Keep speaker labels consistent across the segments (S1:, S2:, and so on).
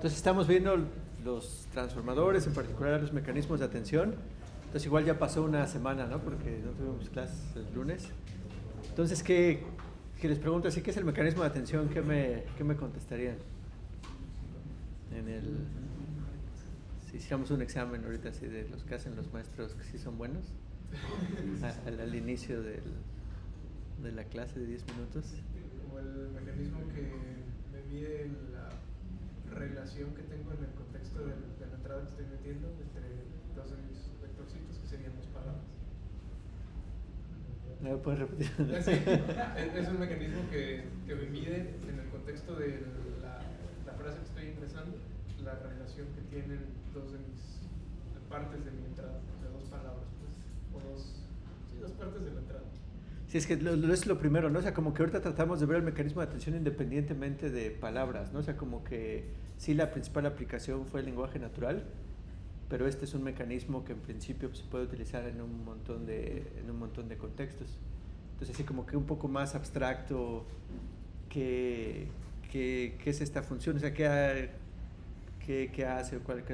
S1: Entonces estamos viendo los transformadores, en particular los mecanismos de atención. Entonces igual ya pasó una semana, ¿no? Porque no tuvimos clases el lunes. Entonces, ¿qué les pregunto así? ¿Qué es el mecanismo de atención? ¿Qué me contestarían? Si hiciéramos un examen ahorita así de los que hacen los maestros que sí son buenos, al inicio de la clase de 10 minutos.
S2: Como el mecanismo que me mide la relación que tengo en el contexto de la entrada que estoy metiendo entre dos de mis vectorcitos, que serían dos palabras.
S1: ¿Me lo puedes repetir?
S2: Sí, es un mecanismo que me mide en el contexto de la frase que estoy ingresando, la relación que tienen dos de mis partes de mi entrada, de dos palabras, pues, dos partes de la entrada.
S1: Sí, es que es lo primero, ¿no? O sea, como que ahorita tratamos de ver el mecanismo de atención independientemente de palabras, ¿no? O sea, como que sí la principal aplicación fue el lenguaje natural, pero este es un mecanismo que en principio pues, se puede utilizar en un montón de contextos. Entonces, así como que un poco más abstracto, ¿qué es esta función? O sea, ¿qué hace o qué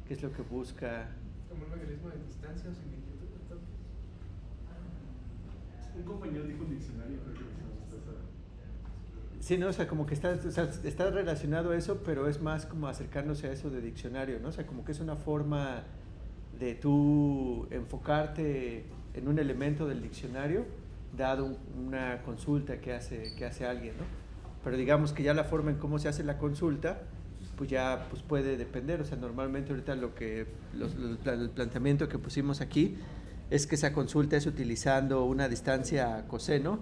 S1: es lo que busca?
S2: Como un mecanismo de distancia o similitud.
S3: Un compañero dijo un diccionario, creo que
S1: Sí, ¿no? O sea, como que está relacionado a eso, pero es más como acercándose a eso de diccionario, ¿no? O sea, como que es una forma de tú enfocarte en un elemento del diccionario, dado una consulta que hace alguien, ¿no? Pero digamos que ya la forma en cómo se hace la consulta, pues ya pues puede depender. O sea, normalmente ahorita el planteamiento que pusimos aquí es que esa consulta es utilizando una distancia coseno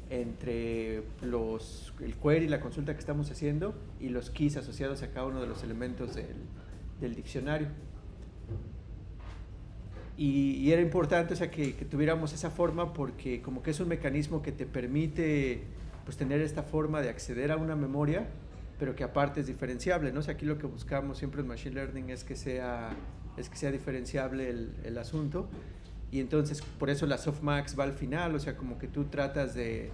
S1: entre el query, la consulta que estamos haciendo, y los keys asociados a cada uno de los elementos del diccionario. Y era importante, o sea, que tuviéramos esa forma porque como que es un mecanismo que te permite pues tener esta forma de acceder a una memoria, pero que aparte es diferenciable, ¿no? O sea, aquí lo que buscamos siempre en Machine Learning es que sea diferenciable el asunto. Y entonces por eso la softmax va al final, o sea, como que tú tratas de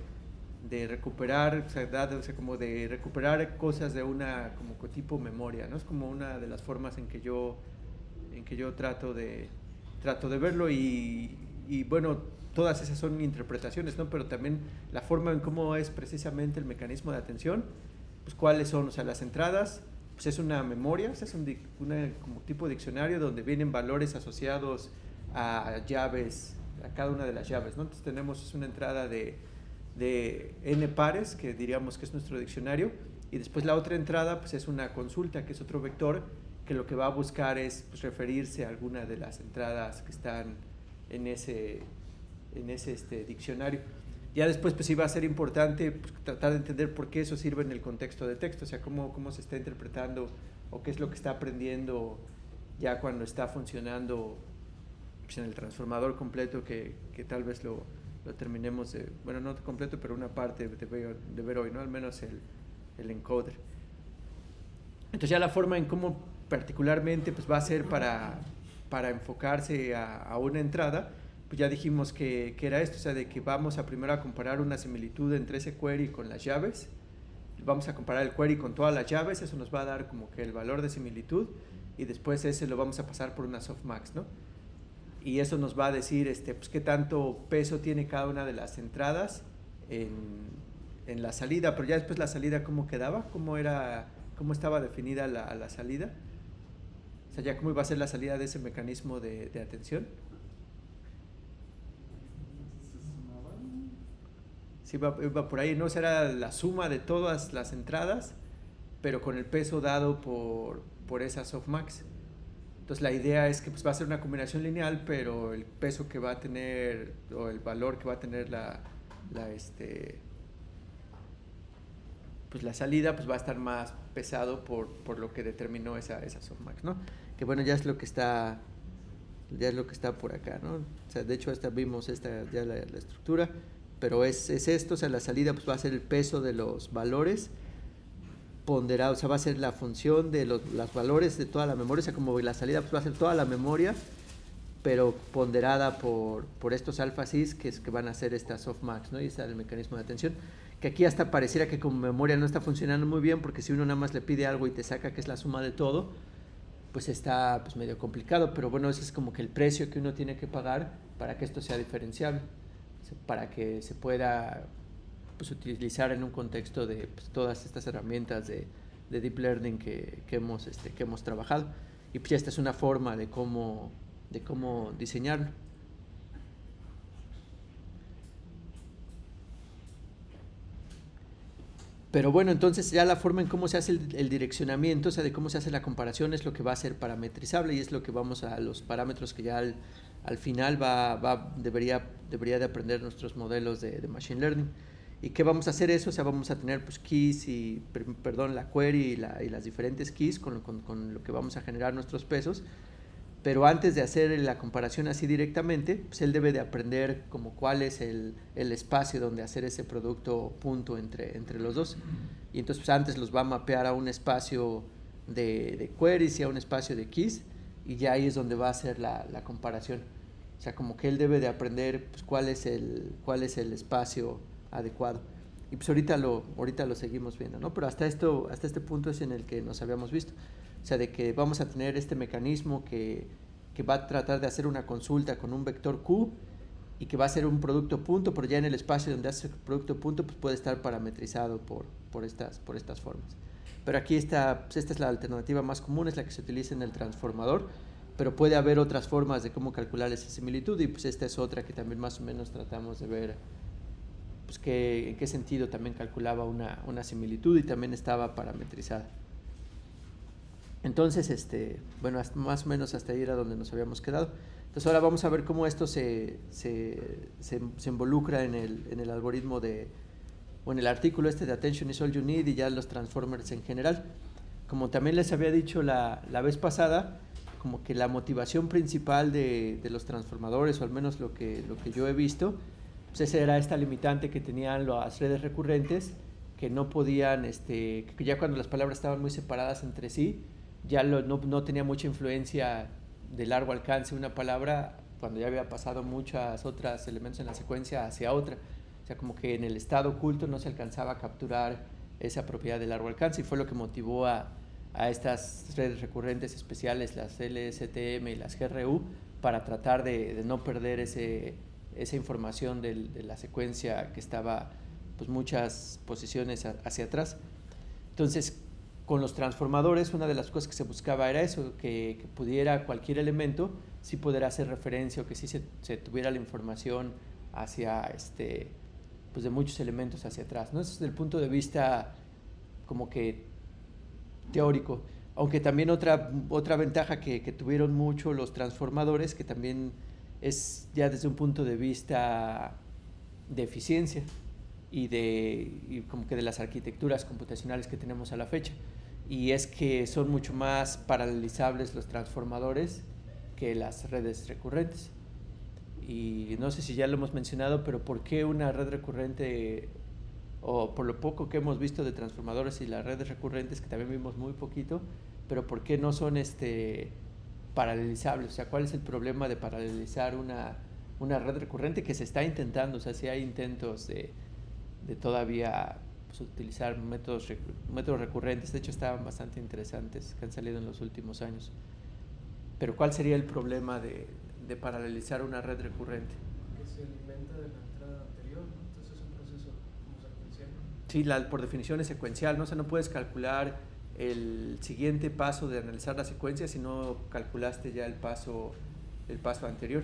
S1: recuperar, o sea, como de recuperar cosas de una como tipo memoria, ¿no? Es como una de las formas en que yo trato de verlo y bueno, todas esas son mis interpretaciones, ¿no? Pero también la forma en cómo es precisamente el mecanismo de atención, pues cuáles son, o sea, las entradas, pues es una memoria, o sea, es como tipo de diccionario donde vienen valores asociados a llaves, a cada una de las llaves, ¿no? Entonces tenemos una entrada de n pares, que diríamos que es nuestro diccionario, y después la otra entrada pues es una consulta, que es otro vector, que lo que va a buscar es pues, referirse a alguna de las entradas que están en ese diccionario. Ya después pues sí va a ser importante pues, tratar de entender por qué eso sirve en el contexto de texto, o sea, cómo se está interpretando o qué es lo que está aprendiendo ya cuando está funcionando pues, en el transformador completo, que tal vez lo terminemos bueno, no completo, pero una parte de ver hoy, ¿no? Al menos el encoder. Entonces ya la forma en cómo particularmente pues va a ser para enfocarse a una entrada, pues ya dijimos que era esto, o sea, de que vamos a primero a comparar una similitud entre ese query con las llaves, vamos a comparar el query con todas las llaves, eso nos va a dar como que el valor de similitud, y después ese lo vamos a pasar por una softmax, ¿no? Y eso nos va a decir pues qué tanto peso tiene cada una de las entradas en la salida, pero ya después la salida cómo quedaba, cómo estaba definida la salida, o sea, ya cómo iba a ser la salida de ese mecanismo de atención. Sí, iba por ahí, ¿no? O sea, era la suma de todas las entradas, pero con el peso dado por esa softmax. Entonces la idea es que pues, va a ser una combinación lineal, pero el peso que va a tener o el valor que va a tener pues la salida pues va a estar más pesado por lo que determinó esa softmax, ¿no? Que bueno, ya es lo que está por acá, ¿no? O sea, de hecho hasta vimos ya la estructura, pero es esto, o sea, la salida pues va a ser el peso de los valores ponderado, o sea, va a ser la función de los valores de toda la memoria, o sea, como la salida pues va a ser toda la memoria, pero ponderada por estos alfa sys que van a ser esta softmax, ¿no? Y está el mecanismo de atención, que aquí hasta pareciera que como memoria no está funcionando muy bien, porque si uno nada más le pide algo y te saca que es la suma de todo, pues está pues medio complicado, pero bueno, ese es como que el precio que uno tiene que pagar para que esto sea diferenciable, para que se pueda pues utilizar en un contexto de pues, todas estas herramientas de deep learning que hemos trabajado. Y pues esta es una forma de cómo diseñarlo. Pero bueno, entonces ya la forma en cómo se hace el direccionamiento, o sea, de cómo se hace la comparación es lo que va a ser parametrizable y es lo que vamos a los parámetros que ya al final debería de aprender nuestros modelos de Machine Learning. ¿Y qué vamos a hacer eso? O sea, vamos a tener pues keys la query y las diferentes keys con lo que vamos a generar nuestros pesos. Pero antes de hacer la comparación así directamente, pues él debe de aprender como cuál es el espacio donde hacer ese producto punto entre los dos. Y entonces pues antes los va a mapear a un espacio de queries y a un espacio de keys, y ya ahí es donde va a hacer la comparación. O sea, como que él debe de aprender pues, cuál es el espacio adecuado. Y pues ahorita lo seguimos viendo, ¿no? Pero hasta este punto es en el que nos habíamos visto. O sea, de que vamos a tener este mecanismo que va a tratar de hacer una consulta con un vector Q y que va a ser un producto punto, pero ya en el espacio donde hace el producto punto pues puede estar parametrizado por estas formas. Pero aquí esta es la alternativa más común, es la que se utiliza en el transformador, pero puede haber otras formas de cómo calcular esa similitud, y pues esta es otra que también más o menos tratamos de ver pues en qué sentido también calculaba una similitud y también estaba parametrizada. Entonces, bueno, más o menos hasta ahí era donde nos habíamos quedado. Entonces ahora vamos a ver cómo esto se involucra en el algoritmo o en el artículo de Attention is all you need y ya los transformers en general. Como también les había dicho la vez pasada, como que la motivación principal de los transformadores, o al menos lo que yo he visto, pues esa era esta limitante que tenían las redes recurrentes, que no podían, que ya cuando las palabras estaban muy separadas entre sí, ya no tenía mucha influencia de largo alcance una palabra cuando ya había pasado muchos otros elementos en la secuencia hacia otra. O sea, como que en el estado oculto no se alcanzaba a capturar esa propiedad de largo alcance, y fue lo que motivó a estas redes recurrentes especiales, las LSTM y las GRU, para tratar de no perder esa información de la secuencia que estaba pues muchas posiciones hacia atrás. Entonces, con los transformadores, una de las cosas que se buscaba era eso, que pudiera cualquier elemento sí poder hacer referencia, o que sí se tuviera la información hacia pues de muchos elementos hacia atrás, ¿no? Eso es desde el punto de vista como que teórico, aunque también otra ventaja que tuvieron mucho los transformadores, que también es ya desde un punto de vista de eficiencia y como que de las arquitecturas computacionales que tenemos a la fecha, y es que son mucho más paralelizables los transformadores que las redes recurrentes. Y no sé si ya lo hemos mencionado, pero ¿por qué una red recurrente, o por lo poco que hemos visto de transformadores y las redes recurrentes, que también vimos muy poquito, pero por qué no son paralelizables? O sea, ¿cuál es el problema de paralelizar una red recurrente que se está intentando? O sea, si hay intentos de todavía pues, utilizar métodos recurrentes, de hecho estaban bastante interesantes, que han salido en los últimos años. Pero ¿cuál sería el problema de paralelizar una red recurrente?
S2: Que se alimenta de la entrada anterior, ¿no? Entonces es un proceso como secuencial.
S1: Sí, por definición es secuencial, ¿no? O sea, no puedes calcular el siguiente paso de analizar la secuencia si no calculaste ya el paso anterior.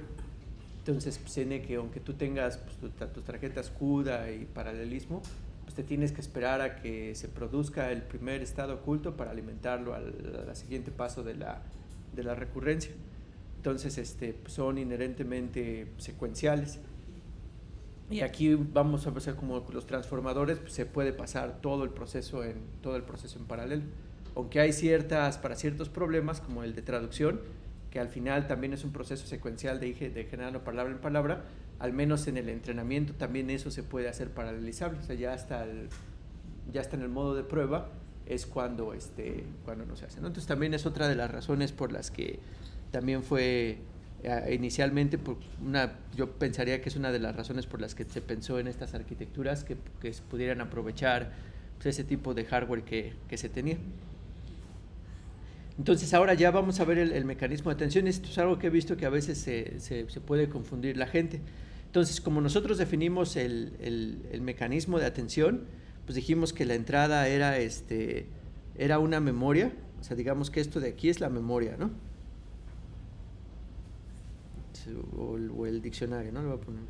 S1: Entonces, pues, tiene que, aunque tú tengas pues, tus tarjetas CUDA y paralelismo, pues te tienes que esperar a que se produzca el primer estado oculto para alimentarlo al siguiente paso de la recurrencia. Entonces, pues son inherentemente secuenciales. Y aquí vamos a ver como los transformadores, pues se puede pasar todo el proceso en paralelo. Aunque hay para ciertos problemas, como el de traducción, que al final también es un proceso secuencial de generando palabra en palabra, al menos en el entrenamiento también eso se puede hacer paralelizable. O sea, ya está en el modo de prueba, es cuando no se hace, ¿no? Entonces también es otra de las razones por las que también fue inicialmente, yo pensaría que es una de las razones por las que se pensó en estas arquitecturas, que pudieran aprovechar pues, ese tipo de hardware que se tenía. Entonces ahora ya vamos a ver el mecanismo de atención. Esto es algo que he visto que a veces se puede confundir la gente. Entonces, como nosotros definimos el mecanismo de atención, pues dijimos que la entrada era una memoria. O sea, digamos que esto de aquí es la memoria, ¿no? O el diccionario, ¿no? Le voy a poner.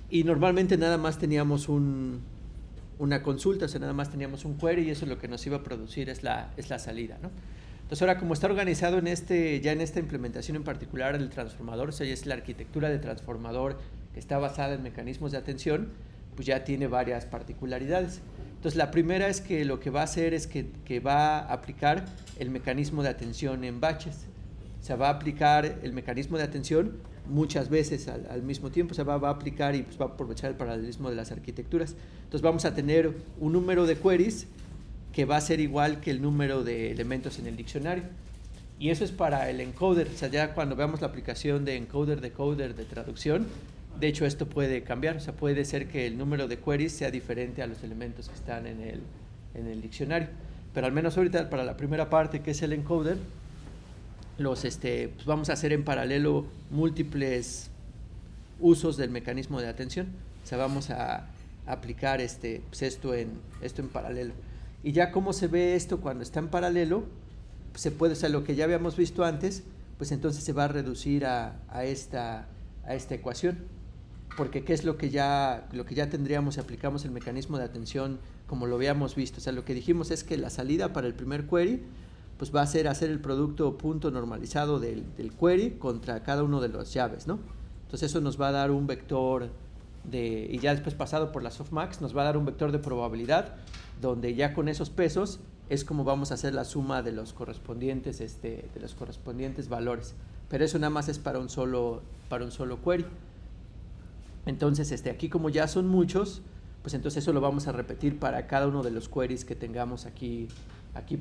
S1: Y normalmente nada más teníamos una consulta, o sea, nada más teníamos un query y eso lo que nos iba a producir es la salida, ¿no? Entonces ahora como está organizado ya en esta implementación en particular el transformador, o sea, es la arquitectura de transformador que está basada en mecanismos de atención, pues ya tiene varias particularidades. Entonces la primera es que lo que va a hacer es que va a aplicar el mecanismo de atención en batches. O sea, va a aplicar el mecanismo de atención muchas veces al mismo tiempo, o sea, va a aplicar y pues va a aprovechar el paralelismo de las arquitecturas. Entonces vamos a tener un número de queries que va a ser igual que el número de elementos en el diccionario. Y eso es para el encoder, o sea, ya cuando veamos la aplicación de encoder, decoder, de traducción, de hecho esto puede cambiar, o sea, puede ser que el número de queries sea diferente a los elementos que están en el diccionario. Pero al menos ahorita para la primera parte, que es el encoder, pues vamos a hacer en paralelo múltiples usos del mecanismo de atención. O sea, vamos a aplicar pues esto en paralelo. Y ya cómo se ve esto cuando está en paralelo, pues se puede, o sea, lo que ya habíamos visto antes, pues entonces se va a reducir a esta ecuación. Porque ¿qué es lo que ya tendríamos si aplicamos el mecanismo de atención como lo habíamos visto? O sea, lo que dijimos es que la salida para el primer query pues va a ser hacer el producto punto normalizado del query contra cada uno de las llaves, ¿no? Entonces eso nos va a dar un vector y ya después pasado por la softmax, nos va a dar un vector de probabilidad, donde ya con esos pesos es como vamos a hacer la suma de los correspondientes, valores. Pero eso nada más es para un solo query. Entonces, aquí como ya son muchos, pues entonces eso lo vamos a repetir para cada uno de los queries que tengamos aquí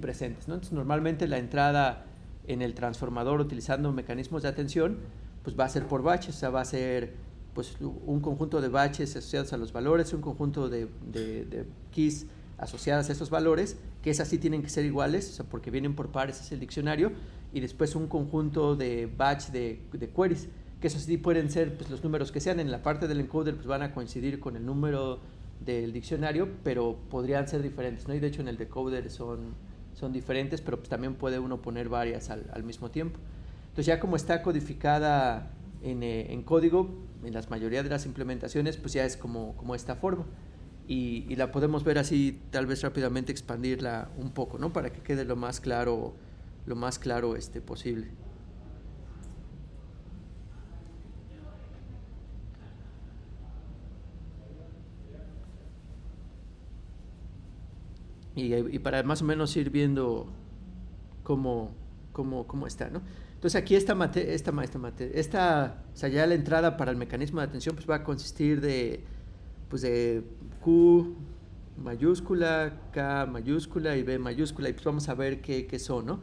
S1: presentes, ¿no? Entonces, normalmente la entrada en el transformador utilizando mecanismos de atención, pues va a ser por batches, o sea, va a ser pues un conjunto de batches asociados a los valores, un conjunto de keys asociadas a esos valores, que esas sí tienen que ser iguales, o sea, porque vienen por pares, es el diccionario, y después un conjunto de batch de queries, que esos sí pueden ser pues, los números que sean. En la parte del encoder pues van a coincidir con el número del diccionario, pero podrían ser diferentes, ¿no? Y de hecho en el decoder son diferentes, pero pues también puede uno poner varias al mismo tiempo. Entonces ya como está codificada en código, en la mayoría de las implementaciones, pues ya es como esta forma. Y la podemos ver así, tal vez rápidamente expandirla un poco, ¿no? Para que quede lo más claro posible. Y para más o menos ir viendo cómo está, ¿no? Entonces aquí o sea, ya la entrada para el mecanismo de atención pues va a consistir de Q mayúscula, K mayúscula y B mayúscula, y pues vamos a ver qué son, ¿no?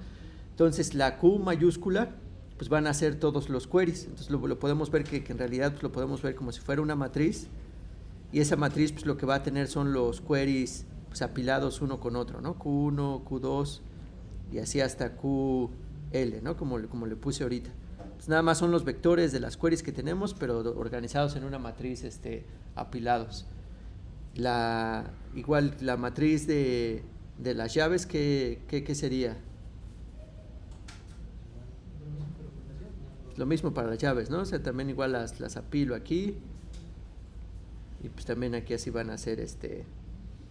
S1: Entonces la Q mayúscula pues van a ser todos los queries. Entonces lo podemos ver que en realidad pues lo podemos ver como si fuera una matriz, y esa matriz pues lo que va a tener son los queries pues apilados uno con otro, ¿no? Q1, Q2 y así hasta QL, ¿no? Como le puse ahorita. Pues nada más son los vectores de las queries que tenemos, pero organizados en una matriz apilados. Igual la matriz de las llaves, ¿qué sería? Lo mismo para las llaves, ¿no? O sea, también igual las apilo aquí, y pues también aquí así van a ser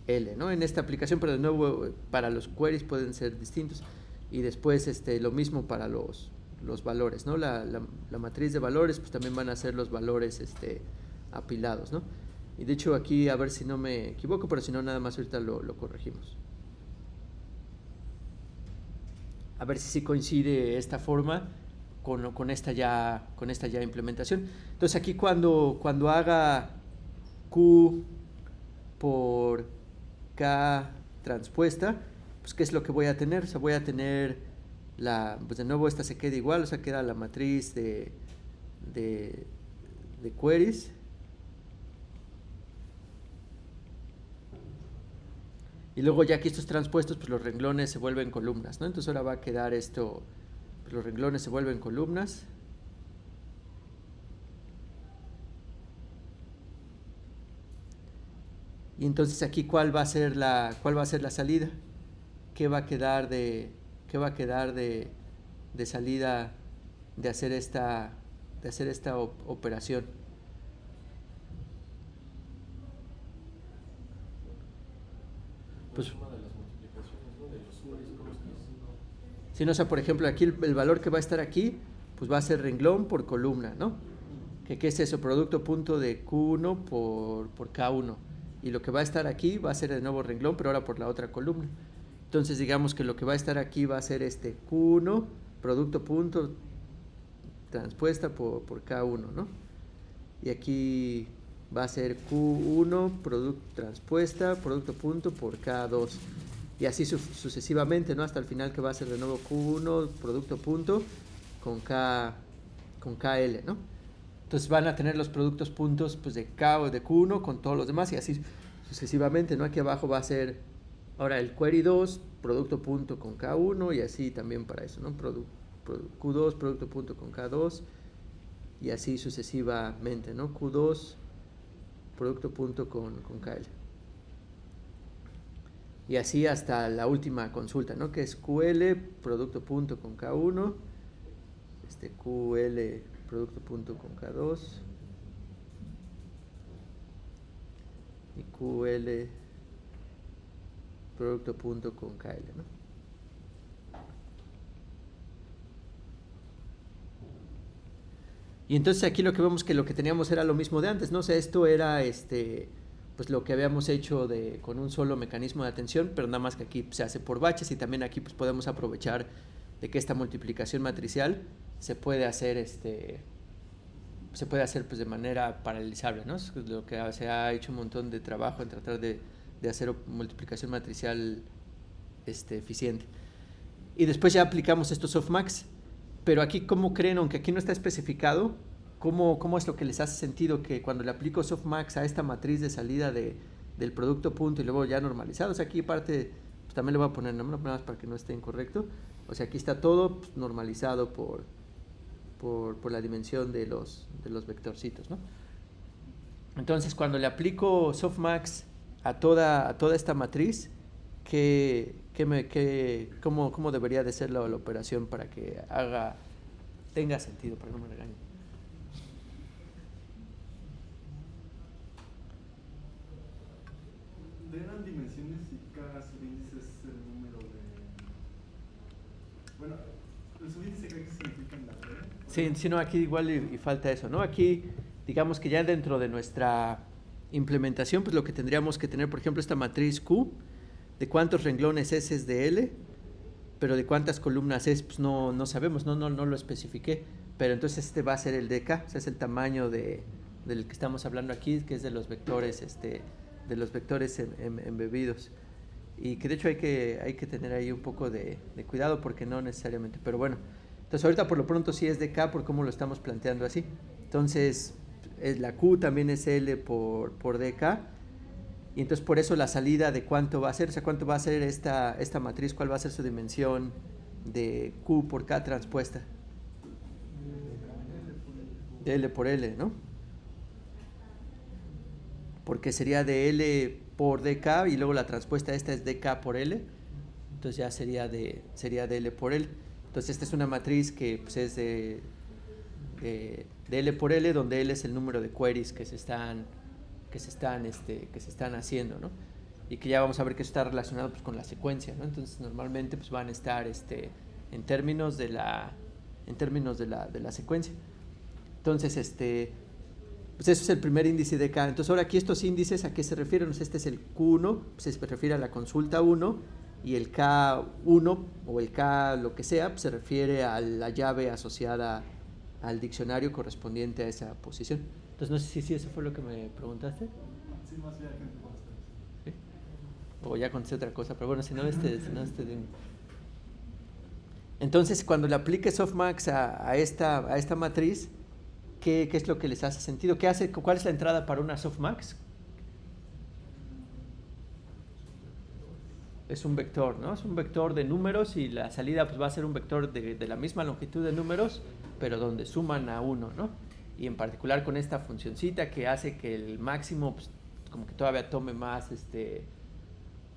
S1: L, ¿no? En esta aplicación, pero de nuevo para los queries pueden ser distintos. Y después lo mismo para los valores, ¿no? La matriz de valores pues también van a ser los valores apilados, ¿no? Y de hecho aquí a ver si no me equivoco, pero si no nada más ahorita lo corregimos. A ver si sí coincide esta forma con esta ya implementación. Entonces aquí cuando haga Q por K transpuesta, pues ¿qué es lo que voy a tener? O sea, voy a tener pues de nuevo esta se queda igual, o sea, queda la matriz de queries. Y luego ya aquí estos transpuestos, pues los renglones se vuelven columnas, ¿no? Entonces ahora va a quedar esto, pues los renglones se vuelven columnas. Y entonces aquí ¿cuál va a ser la salida? ¿Qué va a quedar de salida de hacer esta operación? Pues, si no, o sea, por ejemplo, aquí el valor que va a estar aquí, pues va a ser renglón por columna, ¿no? ¿Qué es eso? Producto punto de Q1 por K1. Y lo que va a estar aquí va a ser de nuevo renglón, pero ahora por la otra columna. Entonces digamos que lo que va a estar aquí va a ser este Q1, producto punto transpuesta por K1, ¿no? Y aquí va a ser Q1, producto transpuesta, producto punto por K2. Y así sucesivamente, ¿no? Hasta el final, que va a ser de nuevo Q1, producto punto con KL, ¿no? Entonces van a tener los productos puntos, pues, de K o de Q1 con todos los demás, y así sucesivamente, ¿no? Aquí abajo va a ser ahora el query 2, producto punto con K1, y así también para eso, ¿no? Q2, producto punto con K2, y así sucesivamente, ¿no? Q2, producto punto con KL. Y así hasta la última consulta, ¿no? Que es QL, producto punto con K1, QL, producto punto con K2, y QL, producto punto con KL, ¿no? Y entonces aquí lo que vemos que lo que teníamos era lo mismo de antes, ¿no? O sea, esto era pues lo que habíamos hecho con un solo mecanismo de atención, pero nada más que aquí se hace por baches, y también aquí pues podemos aprovechar de que esta multiplicación matricial se puede hacer pues de manera paralelizable, ¿no? Es lo que se ha hecho un montón de trabajo en tratar de hacer multiplicación matricial eficiente. Y después ya aplicamos estos softmax, pero aquí, ¿cómo creen? Aunque aquí no está especificado, ¿cómo es lo que les hace sentido que cuando le aplico softmax a esta matriz de salida del producto punto y luego ya normalizado? O sea, aquí parte, pues también le voy a poner nombre más para que no esté incorrecto. O sea, aquí está todo, pues, normalizado por la dimensión de los vectorcitos, ¿no? Entonces, cuando le aplico softmax a toda esta matriz, ¿cómo debería de ser la operación para que tenga sentido, para que no me regañen?
S3: Eran dimensiones y cada subíndice es el número de... Bueno, el subíndice creo que significa en la red.
S1: Sí, no, aquí igual y falta eso, ¿no? Aquí, digamos que ya dentro de nuestra implementación, pues lo que tendríamos que tener, por ejemplo, esta matriz Q, de cuántos renglones es de L, pero de cuántas columnas es, pues no sabemos, no lo especifiqué, pero entonces va a ser el de K, o sea, es el tamaño del que estamos hablando aquí, que es de los vectores, embebidos, y que de hecho hay que tener ahí un poco de cuidado, porque no necesariamente, pero bueno, entonces ahorita por lo pronto sí es de K por cómo lo estamos planteando así. Entonces la Q también es L por DK, y entonces por eso la salida de cuánto va a ser, o sea, cuánto va a ser esta matriz, cuál va a ser su dimensión de Q por K transpuesta, de L por L, ¿no? Porque sería de L por DK, y luego la transpuesta esta es DK por L, entonces ya sería de L por L. Entonces esta es una matriz que pues, es de L por L, donde L es el número de queries que se están haciendo, ¿no? Y que ya vamos a ver que eso está relacionado, pues, con la secuencia, ¿no? Entonces normalmente pues van a estar en términos de la secuencia. Entonces pues eso es el primer índice de K. Entonces ahora aquí estos índices, ¿a qué se refieren? Este es el Q1, pues se refiere a la consulta 1, y el K1 o el K lo que sea, pues se refiere a la llave asociada al diccionario correspondiente a esa posición. Entonces no sé si eso fue lo que me preguntaste.
S3: Sí, más allá que me contestaste.
S1: ¿Sí? O ya contesté otra cosa, pero bueno, si no, Entonces, cuando le aplique softmax a esta matriz, ¿qué es lo que les hace sentido? ¿Cuál es la entrada para una softmax? Es un vector, ¿no? Es un vector de números y la salida pues va a ser un vector de la misma longitud de números, pero donde suman a 1, ¿no? Y en particular con esta funcioncita que hace que el máximo pues, como que todavía tome más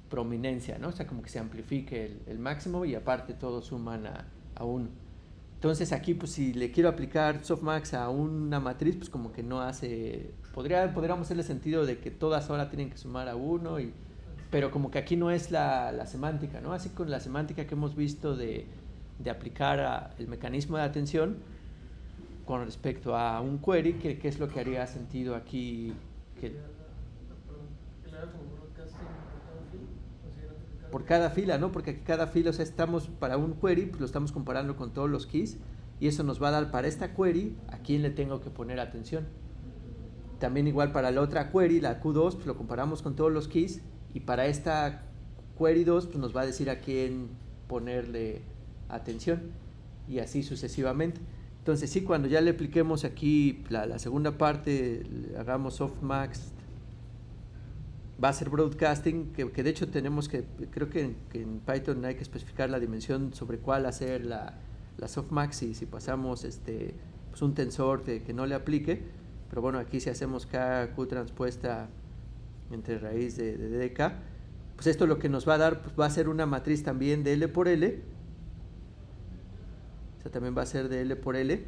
S1: prominencia, ¿no? O sea, como que se amplifique el máximo y aparte todos suman a 1. Entonces aquí pues si le quiero aplicar softmax a una matriz, pues como que no hace... Podríamos hacerle sentido de que todas ahora tienen que sumar a 1 pero como que aquí no es la semántica, ¿no? Así con la semántica que hemos visto de aplicar el mecanismo de atención con respecto a un query, ¿qué es lo que haría sentido aquí? Por cada fila, ¿no? Porque aquí cada fila, o sea, estamos para un query, pues lo estamos comparando con todos los keys y eso nos va a dar para esta query a quién le tengo que poner atención. También igual para la otra query, la Q2, pues lo comparamos con todos los keys y para esta query 2 pues nos va a decir a quién ponerle atención y así sucesivamente. Entonces sí, cuando ya le apliquemos aquí la segunda parte, hagamos softmax, va a ser broadcasting, que de hecho tenemos creo que en Python hay que especificar la dimensión sobre cuál hacer la softmax y si pasamos pues un tensor que no le aplique, pero bueno, aquí si hacemos Q transpuesta entre raíz de dk, pues esto lo que nos va a dar pues va a ser una matriz también de L por L, o sea, también va a ser de L por L,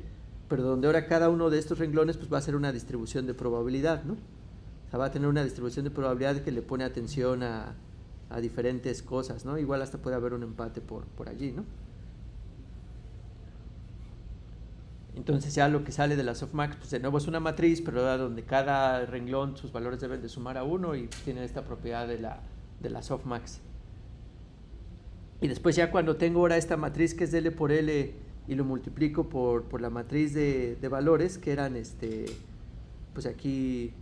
S1: pero donde ahora cada uno de estos renglones pues va a ser una distribución de probabilidad, ¿no? O sea, va a tener una distribución de probabilidad que le pone atención a diferentes cosas, ¿no? Igual hasta puede haber un empate por allí, ¿no? Entonces ya lo que sale de la softmax, pues de nuevo es una matriz, pero donde cada renglón sus valores deben de sumar a 1 y tiene esta propiedad de la softmax. Y después ya cuando tengo ahora esta matriz que es de L por L y lo multiplico por la matriz de valores que eran pues aquí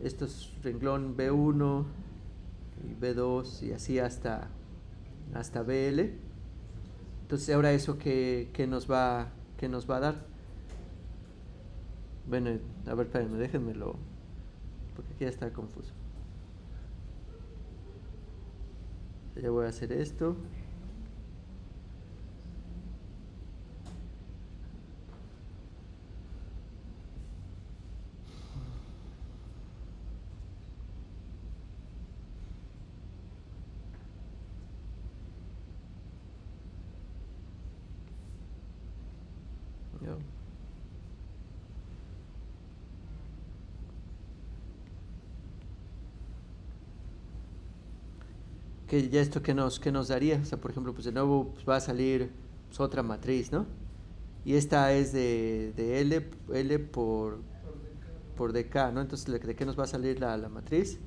S1: estos renglón B1 y B2 y así hasta BL. Entonces ahora eso que nos va a dar. Bueno, a ver, espérenme, déjenmelo, porque aquí ya está confuso. Ya voy a hacer esto. No. Que ya esto que nos daría, o sea, por ejemplo, pues de nuevo pues va a salir pues, otra matriz, ¿no? Y esta es de L por dk, ¿no? Entonces, ¿de qué nos va a salir la matriz?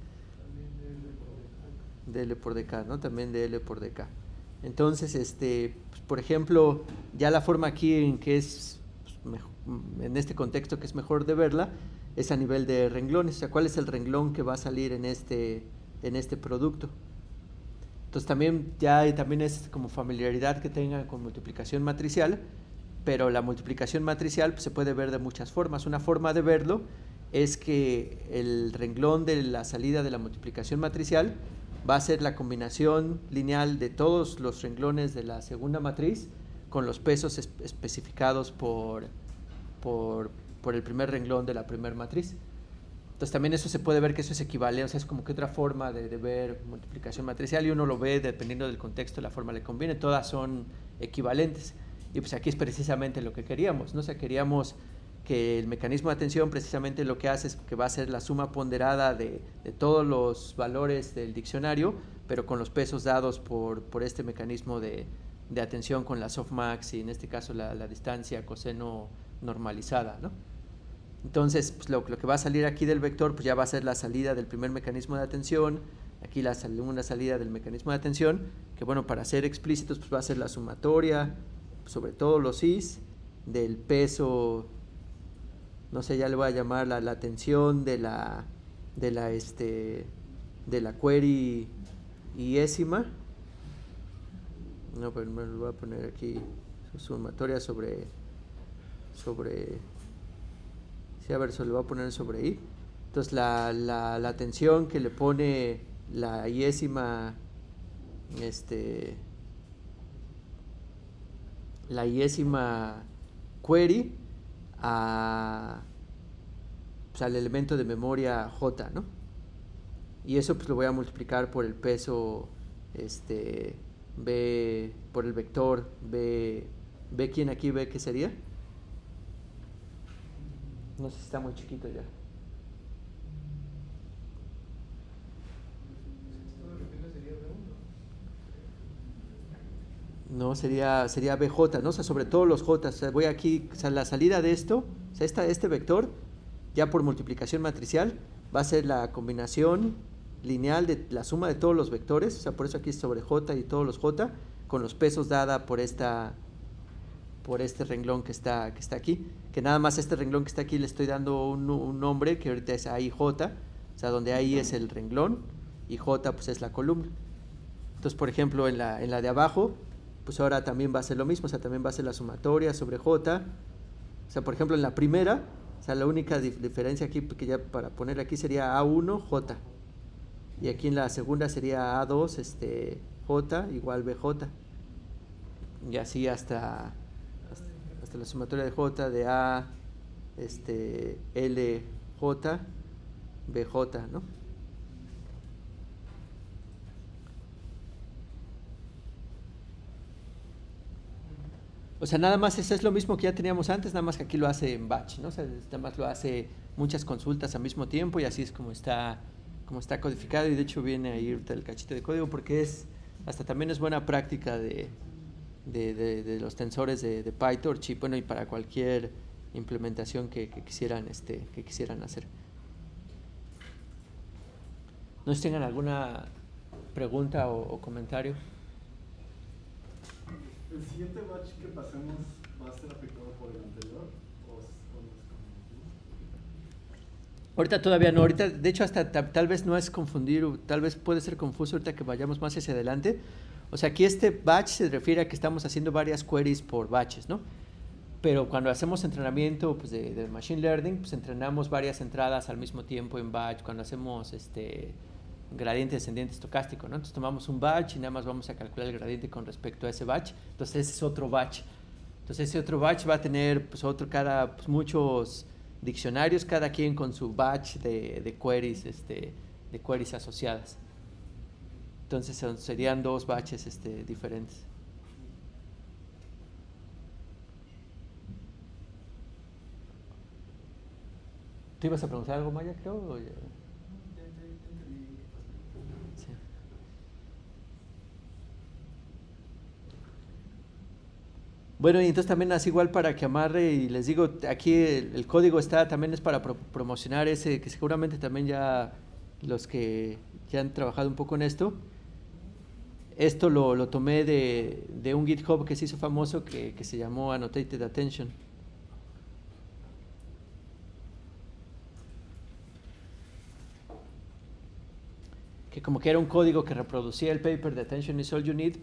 S1: De L por dk, ¿no? También de L por dk. Entonces, pues, por ejemplo, ya la forma aquí en que es, pues, en este contexto que es mejor de verla, es a nivel de renglones, o sea, ¿cuál es el renglón que va a salir en este producto? Entonces también es como familiaridad que tengan con multiplicación matricial, pero la multiplicación matricial pues, se puede ver de muchas formas. Una forma de verlo es que el renglón de la salida de la multiplicación matricial va a ser la combinación lineal de todos los renglones de la segunda matriz con los pesos especificados por el primer renglón de la primera matriz. Entonces también eso se puede ver que eso es equivalente, o sea, es como que otra forma de ver multiplicación matricial y uno lo ve dependiendo del contexto, la forma le conviene, todas son equivalentes. Y pues aquí es precisamente lo que queríamos, ¿no? O sea, queríamos que el mecanismo de atención precisamente lo que hace es que va a ser la suma ponderada de todos los valores del diccionario, pero con los pesos dados por este mecanismo de atención con la softmax y en este caso la distancia coseno normalizada, ¿no? Entonces, pues lo que va a salir aquí del vector, pues ya va a ser la salida del primer mecanismo de atención, aquí la segunda salida del mecanismo de atención, que bueno, para ser explícitos, pues va a ser la sumatoria sobre todos los i's del peso, no sé, ya le voy a llamar la atención de la query iésima. No, pero me lo voy a poner aquí sumatoria sobre sí, a ver, se lo voy a poner sobre i. Entonces la tensión que le pone la iésima query pues, al elemento de memoria j, ¿no? Y eso pues lo voy a multiplicar por el peso b, por el vector b. ¿Quién aquí ve qué sería? No sé si está muy chiquito ya. No, sería BJ, ¿no? O sea, sobre todos los J. O sea, voy aquí, o sea, la salida de esto, o sea, este vector, ya por multiplicación matricial, va a ser la combinación lineal de la suma de todos los vectores, o sea, por eso aquí es sobre J y todos los J, con los pesos dada por este renglón que está aquí, que nada más este renglón que está aquí le estoy dando un nombre, que ahorita es AIJ, o sea, donde AI es el renglón y J pues es la columna. Entonces, por ejemplo, en la de abajo, pues ahora también va a ser lo mismo, o sea, también va a ser la sumatoria sobre J. O sea, por ejemplo, en la primera, o sea, la única diferencia aquí, que ya para poner aquí sería A1, J. Y aquí en la segunda sería A2, J igual BJ. Y así hasta la sumatoria de J de A, LJ, BJ, ¿no? O sea, nada más es lo mismo que ya teníamos antes, nada más que aquí lo hace en batch, ¿no? O sea, nada más lo hace muchas consultas al mismo tiempo y así es como está codificado, y de hecho viene ahí ahorita el cachito de código porque hasta también es buena práctica de los tensores de PyTorch, y bueno, y para cualquier implementación que quisieran hacer. ¿No sé si tengan alguna pregunta o comentario?
S3: ¿El siguiente batch que pasemos va a ser afectado por el anterior o no es como?
S1: Ahorita todavía no, ahorita de hecho hasta tal vez no es confundir, tal vez puede ser confuso ahorita que vayamos más hacia adelante. O sea, aquí este batch se refiere a que estamos haciendo varias queries por batches, ¿no? Pero cuando hacemos entrenamiento pues, de machine learning, pues entrenamos varias entradas al mismo tiempo en batch. Cuando hacemos gradiente descendiente estocástico, ¿no? Entonces tomamos un batch y nada más vamos a calcular el gradiente con respecto a ese batch. Entonces ese es otro batch. Entonces ese otro batch va a tener pues muchos diccionarios, cada quien con su batch de queries, de queries asociadas. Entonces serían dos batches diferentes. ¿Tú ibas a preguntar algo, Maya, creo? ¿O ya? Sí. Bueno, y entonces también así igual para que amarre, y les digo, aquí el código también es para promocionar ese, que seguramente también ya los que ya han trabajado un poco en esto lo tomé de un GitHub que se hizo famoso que se llamó Annotated Attention. Que como que era un código que reproducía el paper de Attention is All You Need,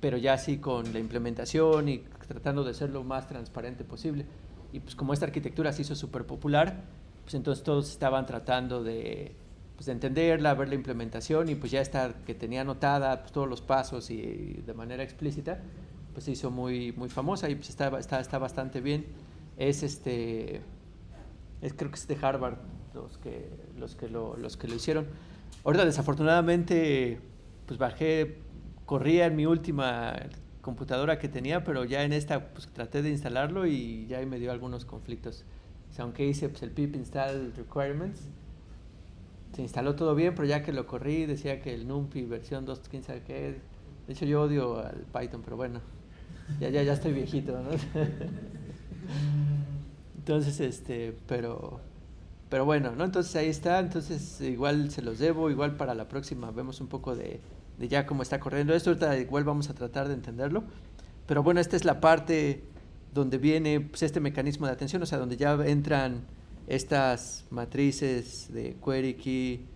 S1: pero ya así con la implementación y tratando de ser lo más transparente posible. Y pues como esta arquitectura se hizo súper popular, pues entonces todos estaban tratando de entenderla, ver la implementación, y pues ya que tenía anotada pues, todos los pasos y de manera explícita, pues se hizo muy, muy famosa, y pues está bastante bien. Creo que es de Harvard los que lo hicieron. Ahorita desafortunadamente pues corría en mi última computadora que tenía, pero ya en esta pues traté de instalarlo y ya me dio algunos conflictos. O sea, aunque hice pues, el pip install requirements, se instaló todo bien, pero ya que lo corrí decía que el NumPy versión 2, quién sabe qué. De hecho yo odio al Python, pero bueno, ya estoy viejito, ¿no? Entonces, pero bueno, ¿no? Entonces ahí está, entonces igual se los debo, igual para la próxima vemos un poco de ya cómo está corriendo esto, ahorita igual vamos a tratar de entenderlo, pero bueno, esta es la parte donde viene pues, este mecanismo de atención, o sea, donde ya entran estas matrices de query, key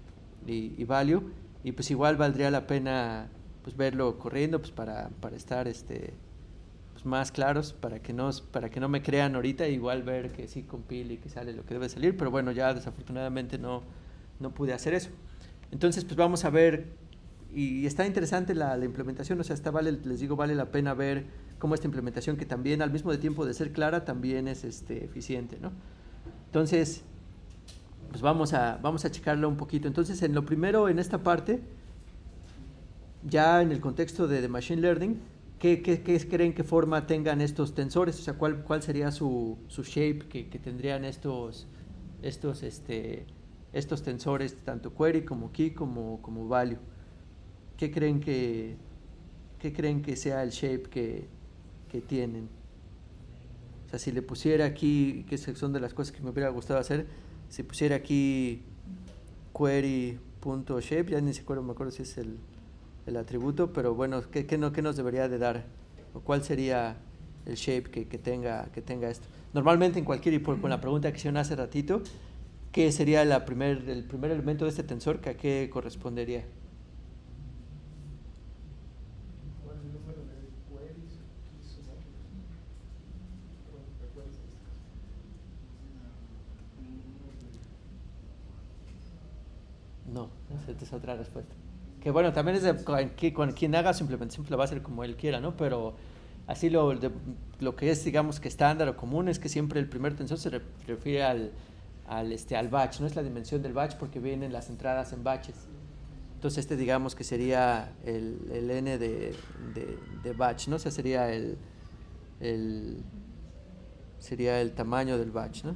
S1: y value, y pues igual valdría la pena pues verlo corriendo pues para estar pues pues, más claros para que no me crean ahorita, igual ver que sí compile y que sale lo que debe salir, pero bueno, ya desafortunadamente no pude hacer eso. Entonces, pues vamos a ver, y está interesante la implementación, o sea, les digo, vale la pena ver cómo esta implementación, que también al mismo tiempo de ser clara, también es eficiente, ¿no? Entonces, pues vamos a checarlo un poquito. Entonces, en lo primero, en esta parte, ya en el contexto de Machine Learning, ¿qué creen que forma tengan estos tensores? O sea, ¿cuál sería su shape que tendrían estos tensores, tanto query como key como value? ¿Qué creen que sea el shape que tienen? O sea, si le pusiera aquí, que son de las cosas que me hubiera gustado hacer, si pusiera aquí query.shape, ya ni siquiera me acuerdo si es el atributo, pero bueno, ¿qué nos debería de dar? ¿O cuál sería el shape que tenga esto? Normalmente en cualquier, y con la pregunta que hicieron hace ratito, ¿qué sería el primer elemento de este tensor? ¿A qué correspondería?
S2: ¿Cuál es el número de queries o keys sumados? Bueno, recuerdas este caso.
S1: No, esa es otra respuesta. Que bueno, también es con quien haga su implementación lo va a hacer como él quiera, ¿no? Pero así lo que es, digamos, que estándar o común es que siempre el primer tensor se refiere al batch, no es la dimensión del batch porque vienen las entradas en batches. Entonces digamos que sería el n de batch, ¿no? O sea, sería el tamaño del batch, ¿no?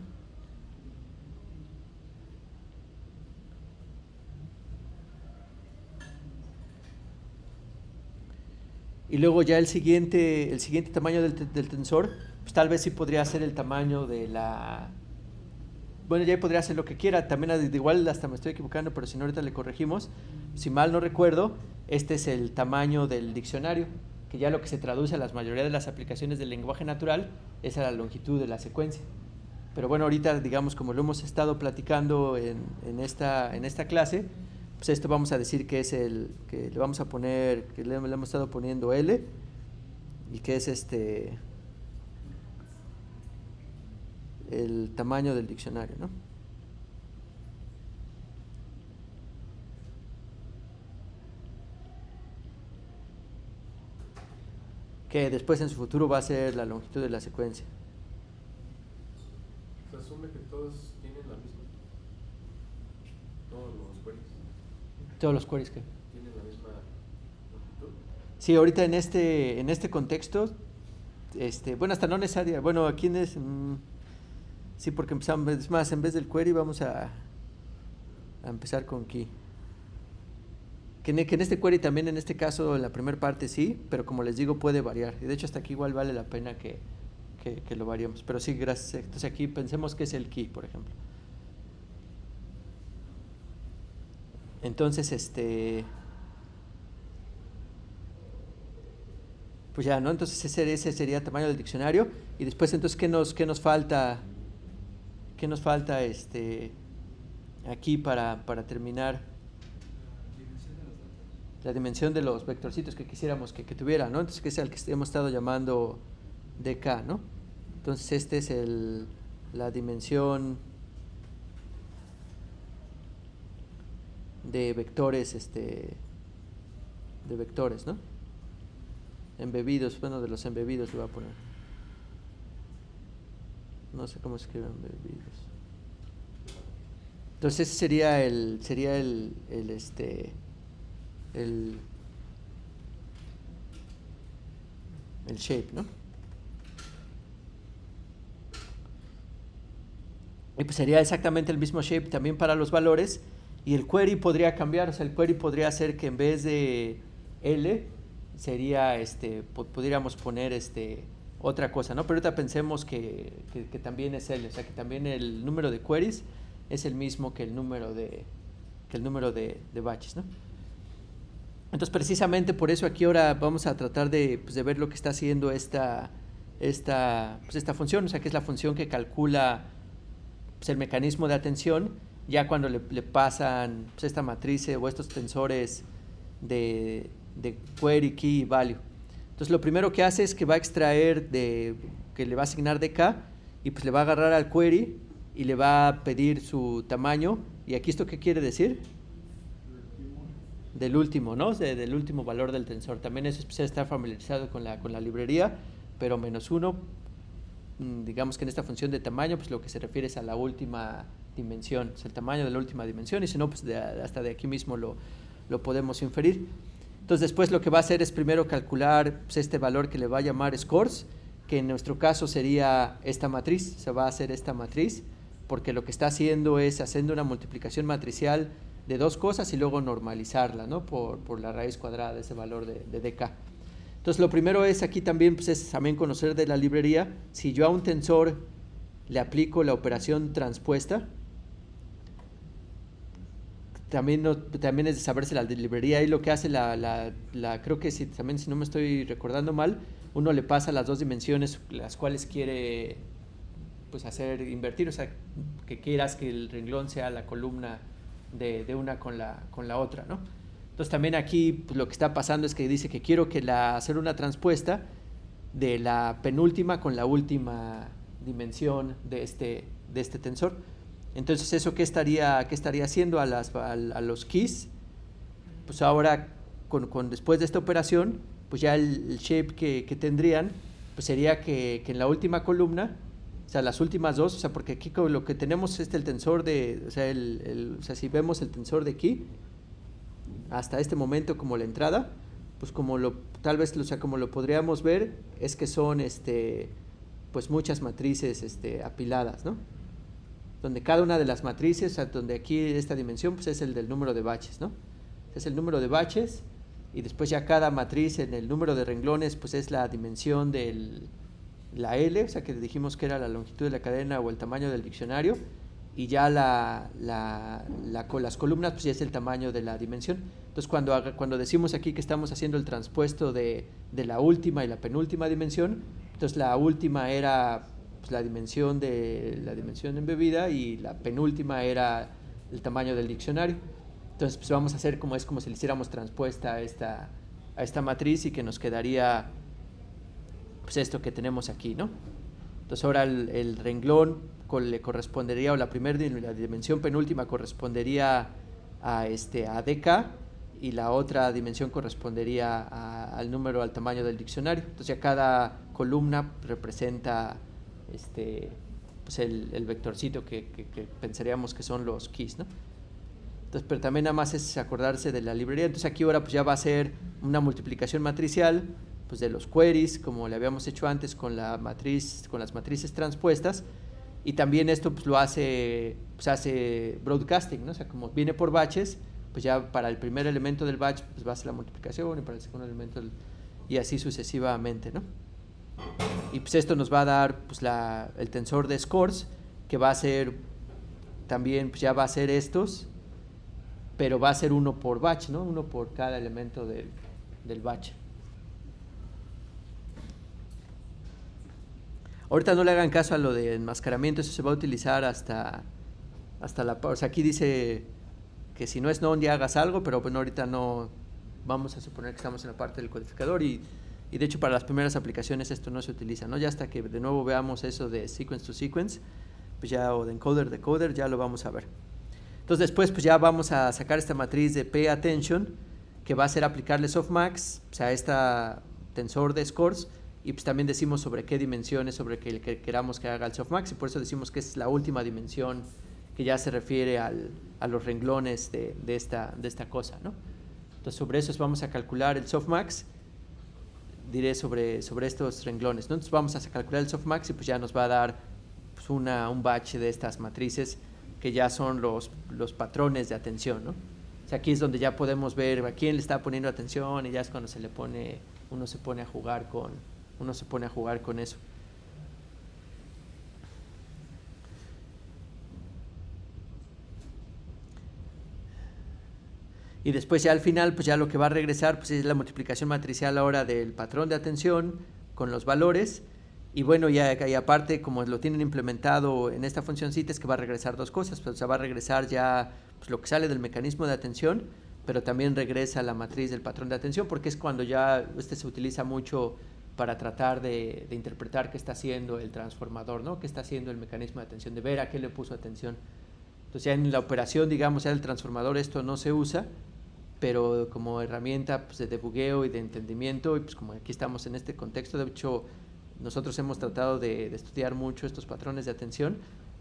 S1: Y luego ya el siguiente tamaño del tensor, pues tal vez sí podría ser el tamaño de la... Bueno, ya podría hacer lo que quiera, también igual hasta me estoy equivocando, pero si no ahorita le corregimos. Si mal no recuerdo, este es el tamaño del diccionario, que ya lo que se traduce a la mayoría de las aplicaciones del lenguaje natural es a la longitud de la secuencia. Pero bueno, ahorita digamos como lo hemos estado platicando en esta clase, pues esto vamos a decir que es que le vamos a poner, que le hemos estado poniendo L, y que es el tamaño del diccionario, ¿no? Que después en su futuro va a ser la longitud de la secuencia.
S4: Se asume que todos tienen la misma. Todos los queries.
S1: Todos los queries que
S4: ¿Tienen la misma longitud?
S1: sí, ahorita en este contexto, bueno, hasta no necesaria, bueno, aquí sí, porque empezamos, es más, en vez del query vamos a empezar con key. Que en este query también, en este caso, en la primera parte sí, pero como les digo, puede variar. Y de hecho hasta aquí igual vale la pena que lo variemos. Pero sí, gracias. Entonces aquí pensemos que es el key, por ejemplo. Entonces, pues ya, ¿no? Entonces ese sería el tamaño del diccionario. Y después, entonces, ¿qué nos falta? ¿Qué nos falta aquí para terminar? La dimensión de los vectorcitos que quisiéramos que tuviera, ¿no? Entonces, que es el que hemos estado llamando dk, ¿no? Entonces, este es la dimensión de vectores, ¿no? Embebidos, bueno, de los embebidos lo voy a poner. No sé cómo se escribe embebidos. Entonces, ese sería el shape, ¿no? Y pues sería exactamente el mismo shape también para los valores, y el query podría cambiar, o sea, el query podría ser que en vez de L sería podríamos poner otra cosa, ¿no? Pero ahorita pensemos que también es L, o sea, que también el número de queries es el mismo que el número de batches, ¿no? Entonces, precisamente por eso aquí ahora vamos a tratar de ver lo que está haciendo esta función, o sea, que es la función que calcula el mecanismo de atención, ya cuando le pasan esta matriz o estos tensores de query, key y value. Entonces lo primero que hace es que va a extraer, que le va a asignar DK, y pues le va a agarrar al query y le va a pedir su tamaño. ¿Y aquí esto qué quiere decir? Del último, ¿no? Del último valor del tensor. También es especial estar familiarizado con la librería, pero -1, digamos que en esta función de tamaño, pues lo que se refiere es a la última dimensión, es el tamaño de la última dimensión, y si no, pues hasta de aquí mismo lo podemos inferir. Entonces después lo que va a hacer es primero calcular pues, este valor que le va a llamar scores, que en nuestro caso sería esta matriz. Se va a hacer esta matriz, porque lo que está haciendo es haciendo una multiplicación matricial de dos cosas y luego normalizarla, ¿no? por la raíz cuadrada de ese valor de DK. Entonces lo primero es aquí también, pues, es también conocer de la librería. Si yo a un tensor le aplico la operación transpuesta, también es de saberse la librería, y lo que hace creo que si no me estoy recordando mal, uno le pasa las dos dimensiones las cuales quiere pues hacer invertir, o sea, que quieras que el renglón sea la columna de una con la otra, ¿no? Entonces también aquí pues, lo que está pasando es que dice que quiero hacer una transpuesta de la penúltima con la última dimensión de este tensor. Entonces eso ¿qué estaría haciendo a los keys? Pues ahora después de esta operación, pues ya el shape que tendrían pues sería que en la última columna, o sea, las últimas dos, o sea, porque aquí lo que tenemos es el tensor o sea, si vemos el tensor de key hasta este momento como la entrada, pues tal vez, o sea, como lo podríamos ver, es que son pues muchas matrices apiladas, ¿no? Donde cada una de las matrices, o sea, donde aquí esta dimensión, pues es el del número de baches, ¿no? Es el número de baches, y después ya cada matriz en el número de renglones, pues es la dimensión de la L, o sea, que dijimos que era la longitud de la cadena o el tamaño del diccionario, y ya las columnas, pues ya es el tamaño de la dimensión. Entonces cuando decimos aquí que estamos haciendo el transpuesto de la última y la penúltima dimensión, entonces la última era pues, la dimensión embebida, y la penúltima era el tamaño del diccionario. Entonces pues vamos a hacer como si le hiciéramos transpuesta a esta matriz, y que nos quedaría pues esto que tenemos aquí, ¿no? Entonces ahora el renglón le correspondería, o la dimensión penúltima correspondería a DK, y la otra dimensión correspondería al tamaño del diccionario. Entonces ya cada columna representa pues el vectorcito que pensaríamos que son los keys, ¿no? Entonces, pero también nada más es acordarse de la librería. Entonces aquí ahora pues ya va a ser una multiplicación matricial pues de los queries, como le habíamos hecho antes con las matrices transpuestas, y también esto pues lo hace broadcasting, ¿no? O sea, como viene por batches, pues ya para el primer elemento del batch pues va a ser la multiplicación, y para el segundo elemento y así sucesivamente, ¿no? Y pues esto nos va a dar pues el tensor de scores, que va a ser también, pues ya va a ser estos, pero va a ser uno por batch, ¿no? Uno por cada elemento del batch. Ahorita no le hagan caso a lo de enmascaramiento, eso se va a utilizar hasta o sea, aquí dice que si no es known ya hagas algo, pero bueno, ahorita no, vamos a suponer que estamos en la parte del codificador, y de hecho para las primeras aplicaciones esto no se utiliza, ¿no? Ya hasta que de nuevo veamos eso de sequence to sequence, pues ya, o de encoder decoder, ya lo vamos a ver. Entonces después pues ya vamos a sacar esta matriz de pay attention, que va a ser aplicarle softmax, o sea, esta tensor de scores, y pues también decimos sobre qué dimensiones sobre que queramos que haga el softmax, y por eso decimos que es la última dimensión que ya se refiere a los renglones de esta cosa, ¿no? Entonces sobre eso vamos a calcular el softmax, diré sobre estos renglones, ¿no? Entonces vamos a calcular el softmax, y pues ya nos va a dar pues un batch de estas matrices que ya son los patrones de atención, ¿no? O sea, aquí es donde ya podemos ver a quién le está poniendo atención, y ya es cuando uno se pone a jugar con eso. Y después ya al final, pues ya lo que va a regresar pues es la multiplicación matricial ahora del patrón de atención con los valores. Y bueno, y aparte, como lo tienen implementado en esta funcióncita, es que va a regresar dos cosas. Pues, o sea, va a regresar ya pues, lo que sale del mecanismo de atención, pero también regresa a la matriz del patrón de atención, porque es cuando ya se utiliza mucho para tratar de interpretar qué está haciendo el transformador, ¿no? Qué está haciendo el mecanismo de atención, de ver a qué le puso atención. Entonces ya en la operación, digamos, ya del transformador esto no se usa, pero como herramienta pues, de debugueo y de entendimiento, y pues como aquí estamos en este contexto, de hecho nosotros hemos tratado de estudiar mucho estos patrones de atención,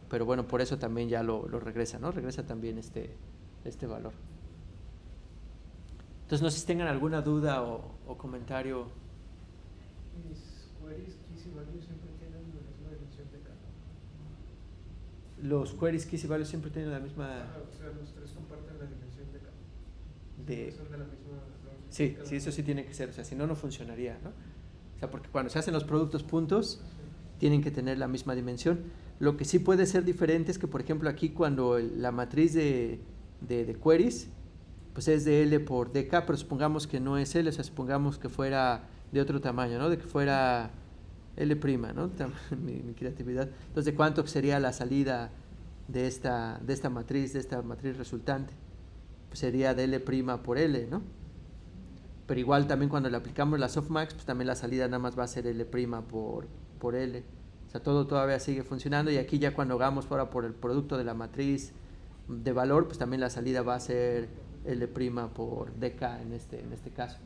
S1: pero bueno, por eso también ya lo regresa, ¿no? Regresa también este valor. Entonces, no sé si tengan alguna duda o comentario.
S2: Mis queries, keys y values siempre tienen la misma dimensión de capa.
S1: Los queries, keys y values siempre tienen la misma...
S2: O sea, los tres comparten la dimensión de capa.
S1: de...
S2: Son de la misma longitud.
S1: Sí, sí, eso sí tiene que ser, o sea, si no, no funcionaría, ¿no? O sea, porque cuando se hacen los productos puntos, tienen que tener la misma dimensión. Lo que sí puede ser diferente es que, por ejemplo, aquí cuando la matriz de queries, pues es de L por DK, pero supongamos que no es L, o sea, supongamos que fuera de otro tamaño, ¿no? De que fuera L', ¿no? Mi creatividad. Entonces, ¿de cuánto sería la salida de esta matriz resultante? Pues sería de L' por L, ¿no? Pero igual también cuando le aplicamos la softmax, pues también la salida nada más va a ser L' por L. O sea, todo todavía sigue funcionando, y aquí ya cuando hagamos ahora por el producto de la matriz de valor, pues también la salida va a ser L' por DK en este caso.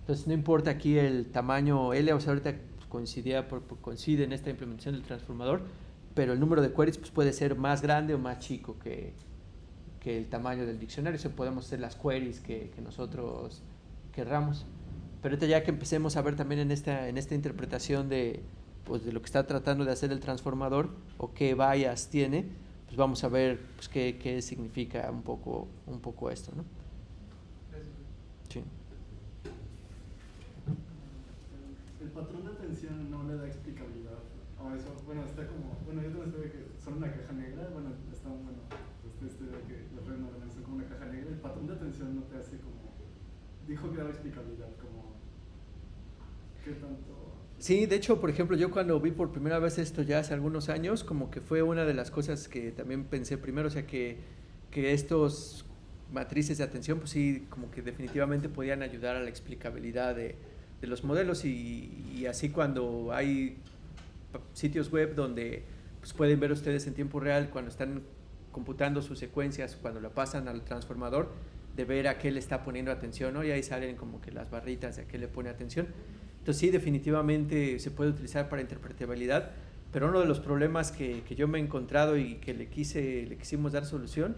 S1: Entonces no importa aquí el tamaño L, o sea, ahorita coincide en esta implementación del transformador, pero el número de queries pues puede ser más grande o más chico que el tamaño del diccionario. O sea, podemos hacer las queries que nosotros querramos. Pero ahorita ya que empecemos a ver también en esta interpretación de lo que está tratando de hacer el transformador o qué bias tiene, pues vamos a ver pues, qué significa un poco esto, ¿no? Sí.
S3: El patrón de atención no le da explicabilidad. O eso, bueno, está como, bueno, yo también sé que son una caja negra, bueno, está, bueno, que los redes neuronales son como una caja negra. El patrón de atención no te hace como, dijo que daba explicabilidad, como, ¿qué tanto?
S1: Sí, de hecho, por ejemplo, yo cuando vi por primera vez esto ya hace algunos años, como que fue una de las cosas que también pensé primero, o sea, que estos matrices de atención, pues sí, como que definitivamente podían ayudar a la explicabilidad de los modelos, y así cuando hay sitios web donde pues pueden ver ustedes en tiempo real cuando están computando sus secuencias, cuando la pasan al transformador, de ver a qué le está poniendo atención, ¿no? Y ahí salen como que las barritas de a qué le pone atención. Entonces sí, definitivamente se puede utilizar para interpretabilidad, pero uno de los problemas que yo me he encontrado y que le quisimos dar solución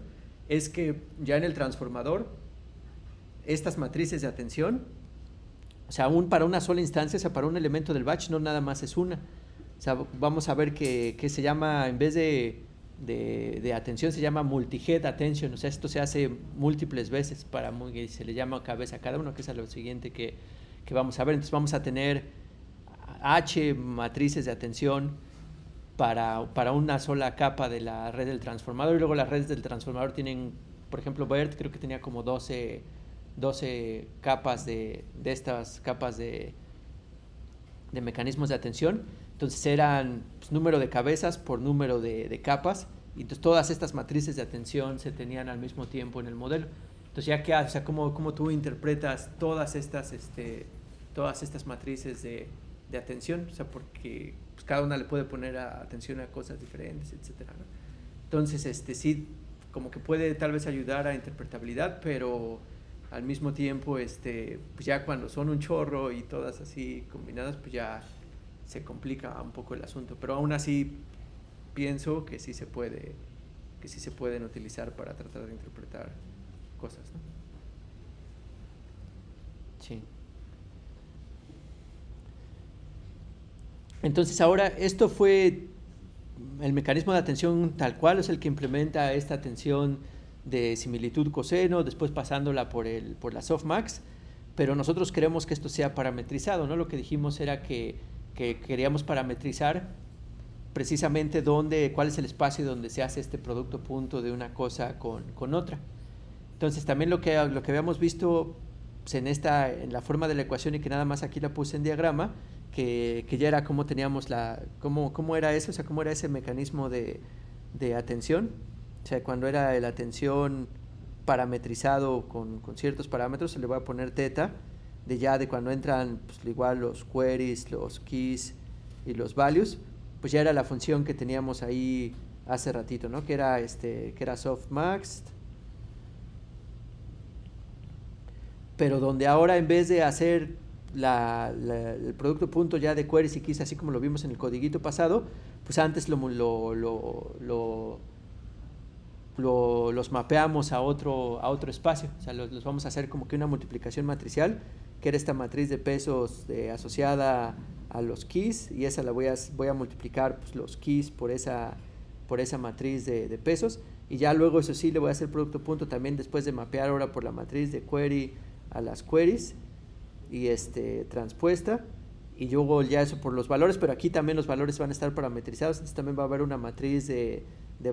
S1: es que ya en el transformador estas matrices de atención, o sea, aún para una sola instancia, o sea, para un elemento del batch no nada más es una. O sea, vamos a ver que se llama, en vez de atención, se llama multi-head attention. O sea, esto se hace múltiples veces, se le llama cabeza a cada uno, que es a lo siguiente que vamos a ver. Entonces vamos a tener H matrices de atención para una sola capa de la red del transformador, y luego las redes del transformador tienen, por ejemplo, BERT creo que tenía como 12 capas de estas capas de mecanismos de atención. Entonces eran pues, número de cabezas por número de capas, y entonces todas estas matrices de atención se tenían al mismo tiempo en el modelo. Entonces ya que, o sea, ¿cómo tú interpretas todas estas matrices de atención? O sea, porque pues, cada una le puede poner atención a cosas diferentes, etcétera, ¿no? Entonces, sí, como que puede tal vez ayudar a interpretabilidad, pero al mismo tiempo, pues ya cuando son un chorro y todas así combinadas, pues ya se complica un poco el asunto. Pero aún así pienso que sí se pueden utilizar para tratar de interpretar cosas, ¿no? Sí. Entonces ahora esto fue el mecanismo de atención tal cual, es el que implementa esta atención de similitud coseno, después pasándola por la softmax, pero nosotros queremos que esto sea parametrizado, ¿no? Lo que dijimos era que queríamos parametrizar precisamente cuál es el espacio donde se hace este producto punto de una cosa con otra. Entonces también lo que habíamos visto pues, en la forma de la ecuación, y que nada más aquí la puse en diagrama, que ya era cómo teníamos cómo era eso, o sea, cómo era ese mecanismo de atención. O sea, cuando era la atención parametrizado con ciertos parámetros, se le va a poner theta, de cuando entran pues, igual los queries, los keys y los values, pues ya era la función que teníamos ahí hace ratito, ¿no? Que era softmax, pero donde ahora en vez de hacer el producto punto ya de queries y keys, así como lo vimos en el codiguito pasado, pues antes los mapeamos a otro espacio, o sea, los vamos a hacer como que una multiplicación matricial, que era esta matriz de pesos asociada a los keys, y esa la voy a multiplicar pues, los keys por esa matriz de pesos, y ya luego eso sí le voy a hacer producto punto también después de mapear ahora por la matriz de query a las queries y transpuesta, y luego ya eso por los valores, pero aquí también los valores van a estar parametrizados, entonces también va a haber una matriz de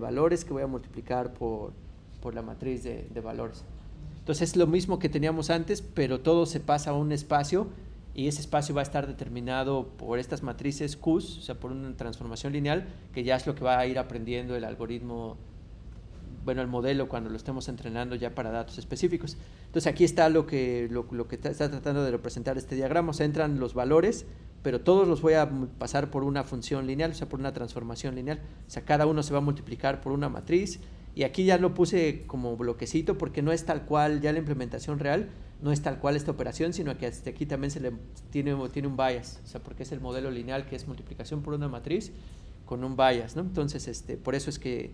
S1: valores que voy a multiplicar por la matriz de valores. Entonces es lo mismo que teníamos antes, pero todo se pasa a un espacio, y ese espacio va a estar determinado por estas matrices Qs, o sea, por una transformación lineal, que ya es lo que va a ir aprendiendo el algoritmo, bueno, el modelo cuando lo estemos entrenando ya para datos específicos. Entonces aquí está lo que está tratando de representar este diagrama, o sea, entran los valores, pero todos los voy a pasar por una función lineal, o sea, por una transformación lineal, o sea, cada uno se va a multiplicar por una matriz, y aquí ya lo puse como bloquecito porque no es tal cual, ya la implementación real no es tal cual esta operación, sino que hasta aquí también se le tiene un bias, o sea, porque es el modelo lineal que es multiplicación por una matriz con un bias, ¿no? Entonces, por eso es que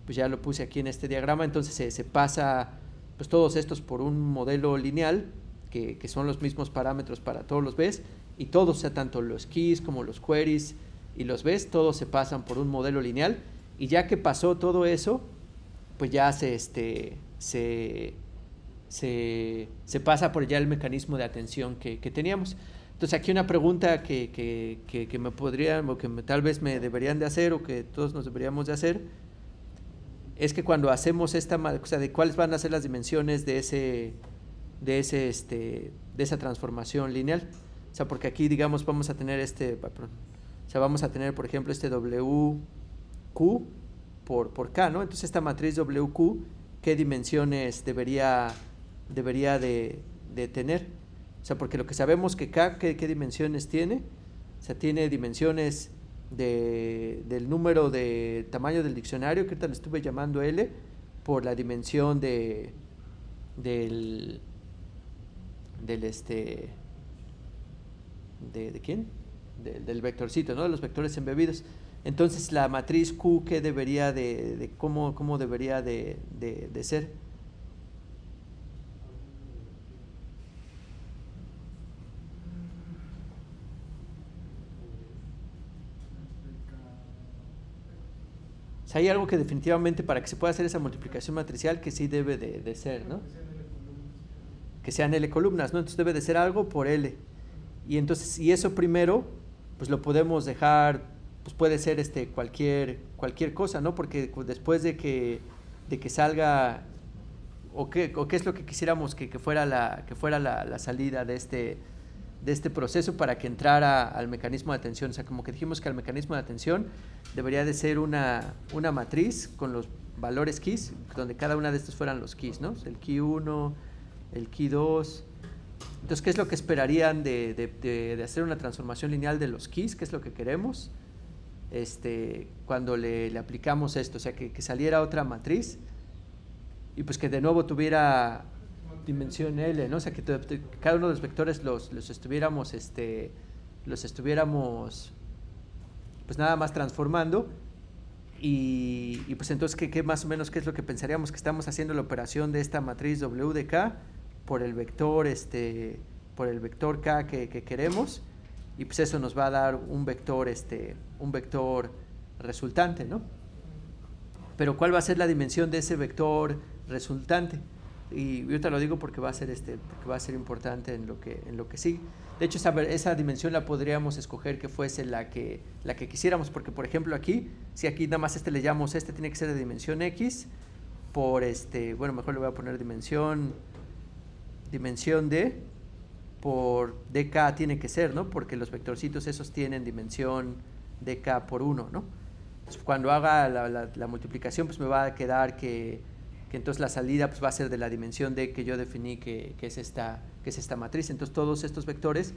S1: pues ya lo puse aquí en este diagrama. Entonces se pasa pues todos estos por un modelo lineal que son los mismos parámetros para todos los Bs, y todos, o sea, tanto los keys como los queries y los Bs, todos se pasan por un modelo lineal, y ya que pasó todo eso, pues ya se pasa por ya el mecanismo de atención que teníamos. Entonces aquí una pregunta que me podrían, o que tal vez me deberían de hacer, o que todos nos deberíamos de hacer, es que cuando hacemos o sea, de cuáles van a ser las dimensiones de esa transformación lineal. O sea, porque aquí, digamos, vamos a tener vamos a tener, por ejemplo, WQ por K, ¿no? Entonces esta matriz WQ, ¿qué dimensiones debería de tener? O sea, porque lo que sabemos que K, ¿qué dimensiones tiene? O sea, tiene dimensiones del número de tamaño del diccionario, que ahorita le estuve llamando L, por la dimensión del ¿quién? Del vectorcito, ¿no? De los vectores embebidos. Entonces la matriz Q, ¿qué debería cómo debería de ser? O sea, hay algo que definitivamente para que se pueda hacer esa multiplicación matricial que sí debe de ser, ¿no? Que sean L columnas, ¿no? Entonces debe de ser algo por L. Y entonces, y eso primero, pues lo podemos dejar, pues puede ser cualquier cosa, ¿no? Porque después de que salga, o qué es lo que quisiéramos que fuera la salida de este proceso para que entrara al mecanismo de atención. O sea, como que dijimos que al mecanismo de atención debería de ser una matriz con los valores keys, donde cada una de estos fueran los keys, ¿no? El key 1, el key 2. Entonces, ¿qué es lo que esperarían de hacer una transformación lineal de los keys? ¿Qué es lo que queremos? Cuando le aplicamos esto, o sea, que saliera otra matriz y pues que de nuevo tuviera dimensión L, ¿no? O sea, que cada uno de los vectores los estuviéramos pues nada más transformando, y pues entonces ¿qué más o menos qué es lo que pensaríamos? Que estamos haciendo la operación de esta matriz W de K por el vector K que queremos, y pues eso nos va a dar un vector resultante, ¿no? Pero ¿cuál va a ser la dimensión de ese vector resultante? Y yo te lo digo porque va a ser importante en lo que sigue. De hecho, esa dimensión la podríamos escoger que fuese la que quisiéramos, porque por ejemplo aquí, si aquí nada más le llamamos, tiene que ser de dimensión X por bueno, mejor le voy a poner dimensión D por DK tiene que ser, ¿no? Porque los vectorcitos esos tienen dimensión DK por 1, ¿no? Entonces, cuando haga la multiplicación, pues me va a quedar que que entonces la salida pues va a ser de la dimensión D que yo definí que es esta matriz. Entonces todos estos vectores,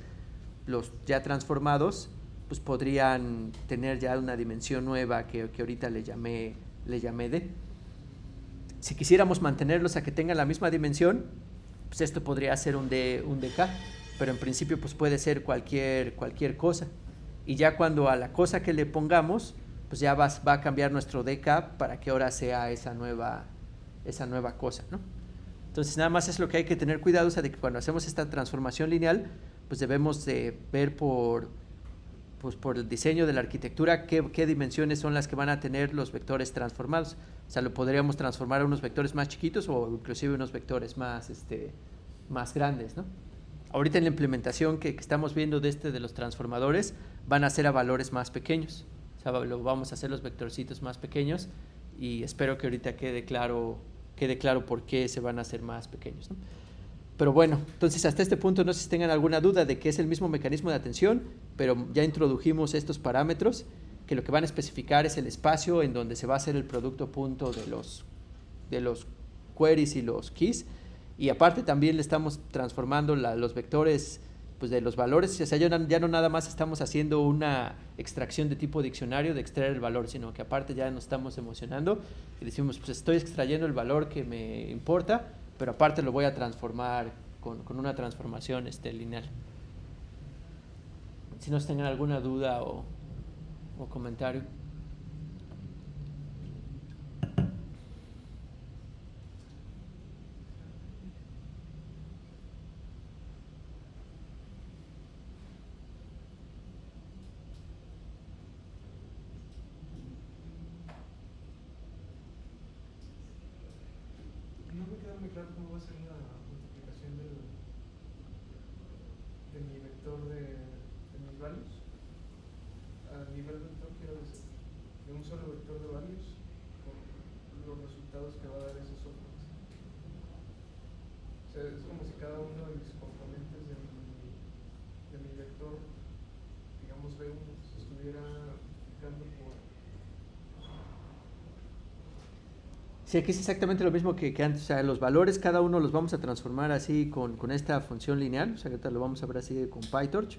S1: los ya transformados, pues podrían tener ya una dimensión nueva que ahorita le llamé D. Si quisiéramos mantenerlos a que tengan la misma dimensión, pues esto podría ser un dk, pero en principio pues puede ser cualquier cosa. Y ya cuando a la cosa que le pongamos, pues ya va a cambiar nuestro dk para que ahora sea esa nueva cosa, ¿no? Entonces nada más es lo que hay que tener cuidado, o sea, de que cuando hacemos esta transformación lineal, pues debemos de ver por el diseño de la arquitectura qué dimensiones son las que van a tener los vectores transformados. O sea, lo podríamos transformar a unos vectores más chiquitos o inclusive unos vectores más grandes, ¿no? Ahorita en la implementación que estamos viendo de los transformadores, van a ser a valores más pequeños. O sea, lo vamos a hacer los vectorcitos más pequeños y espero que ahorita quede claro por qué se van a hacer más pequeños, ¿no? Pero bueno, entonces hasta este punto no sé si tengan alguna duda de que es el mismo mecanismo de atención, pero ya introdujimos estos parámetros que lo que van a especificar es el espacio en donde se va a hacer el producto punto de los queries y los keys, y aparte también le estamos transformando los vectores pues de los valores. O sea, ya no nada más estamos haciendo una extracción de tipo diccionario de extraer el valor, sino que aparte ya nos estamos emocionando y decimos, pues estoy extrayendo el valor que me importa, pero aparte lo voy a transformar con una transformación lineal. Si nos tengan alguna duda o comentario.
S2: No me queda muy claro cómo va a ser la multiplicación de mi vector de mis values. A nivel vector quiero decir, de un solo vector de values con los resultados que va a dar ese software. O sea, es como si cada uno de mis componentes de mi vector, digamos V1, se estuviera multiplicando por...
S1: Sí, aquí es exactamente lo mismo que antes. O sea, los valores cada uno los vamos a transformar así con esta función lineal. O sea, ahorita lo vamos a ver así con PyTorch.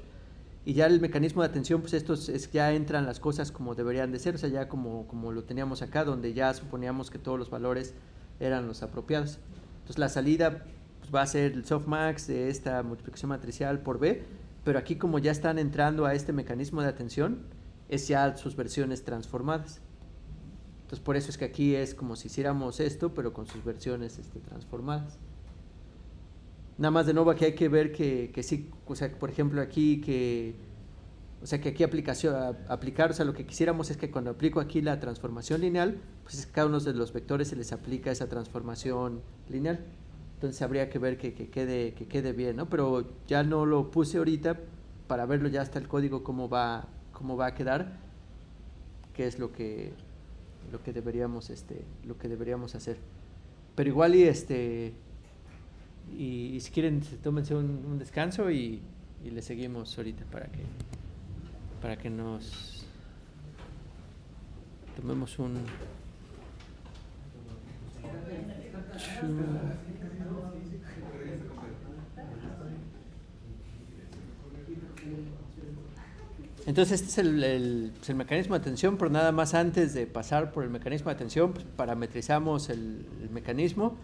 S1: Y ya el mecanismo de atención, pues ya entran las cosas como deberían de ser. O sea, ya como lo teníamos acá, donde ya suponíamos que todos los valores eran los apropiados. Entonces la salida pues, va a ser el softmax de esta multiplicación matricial por B. Pero aquí como ya están entrando a este mecanismo de atención, es ya sus versiones transformadas. Entonces por eso es que aquí es como si hiciéramos esto, pero con sus versiones transformadas. Nada más de nuevo aquí hay que ver que sí, o sea, por ejemplo aquí que aquí aplicar, o sea, lo que quisiéramos es que cuando aplico aquí la transformación lineal, pues es que cada uno de los vectores se les aplica esa transformación lineal. Entonces habría que ver que quede bien, ¿no? Pero ya no lo puse ahorita para verlo ya hasta el código cómo va a quedar, que es lo que deberíamos hacer. Pero igual y si quieren tómense un descanso y le seguimos ahorita para que nos tomemos un Entonces este es el mecanismo de atención, pero nada más antes de pasar por el mecanismo de atención, pues parametrizamos el mecanismo,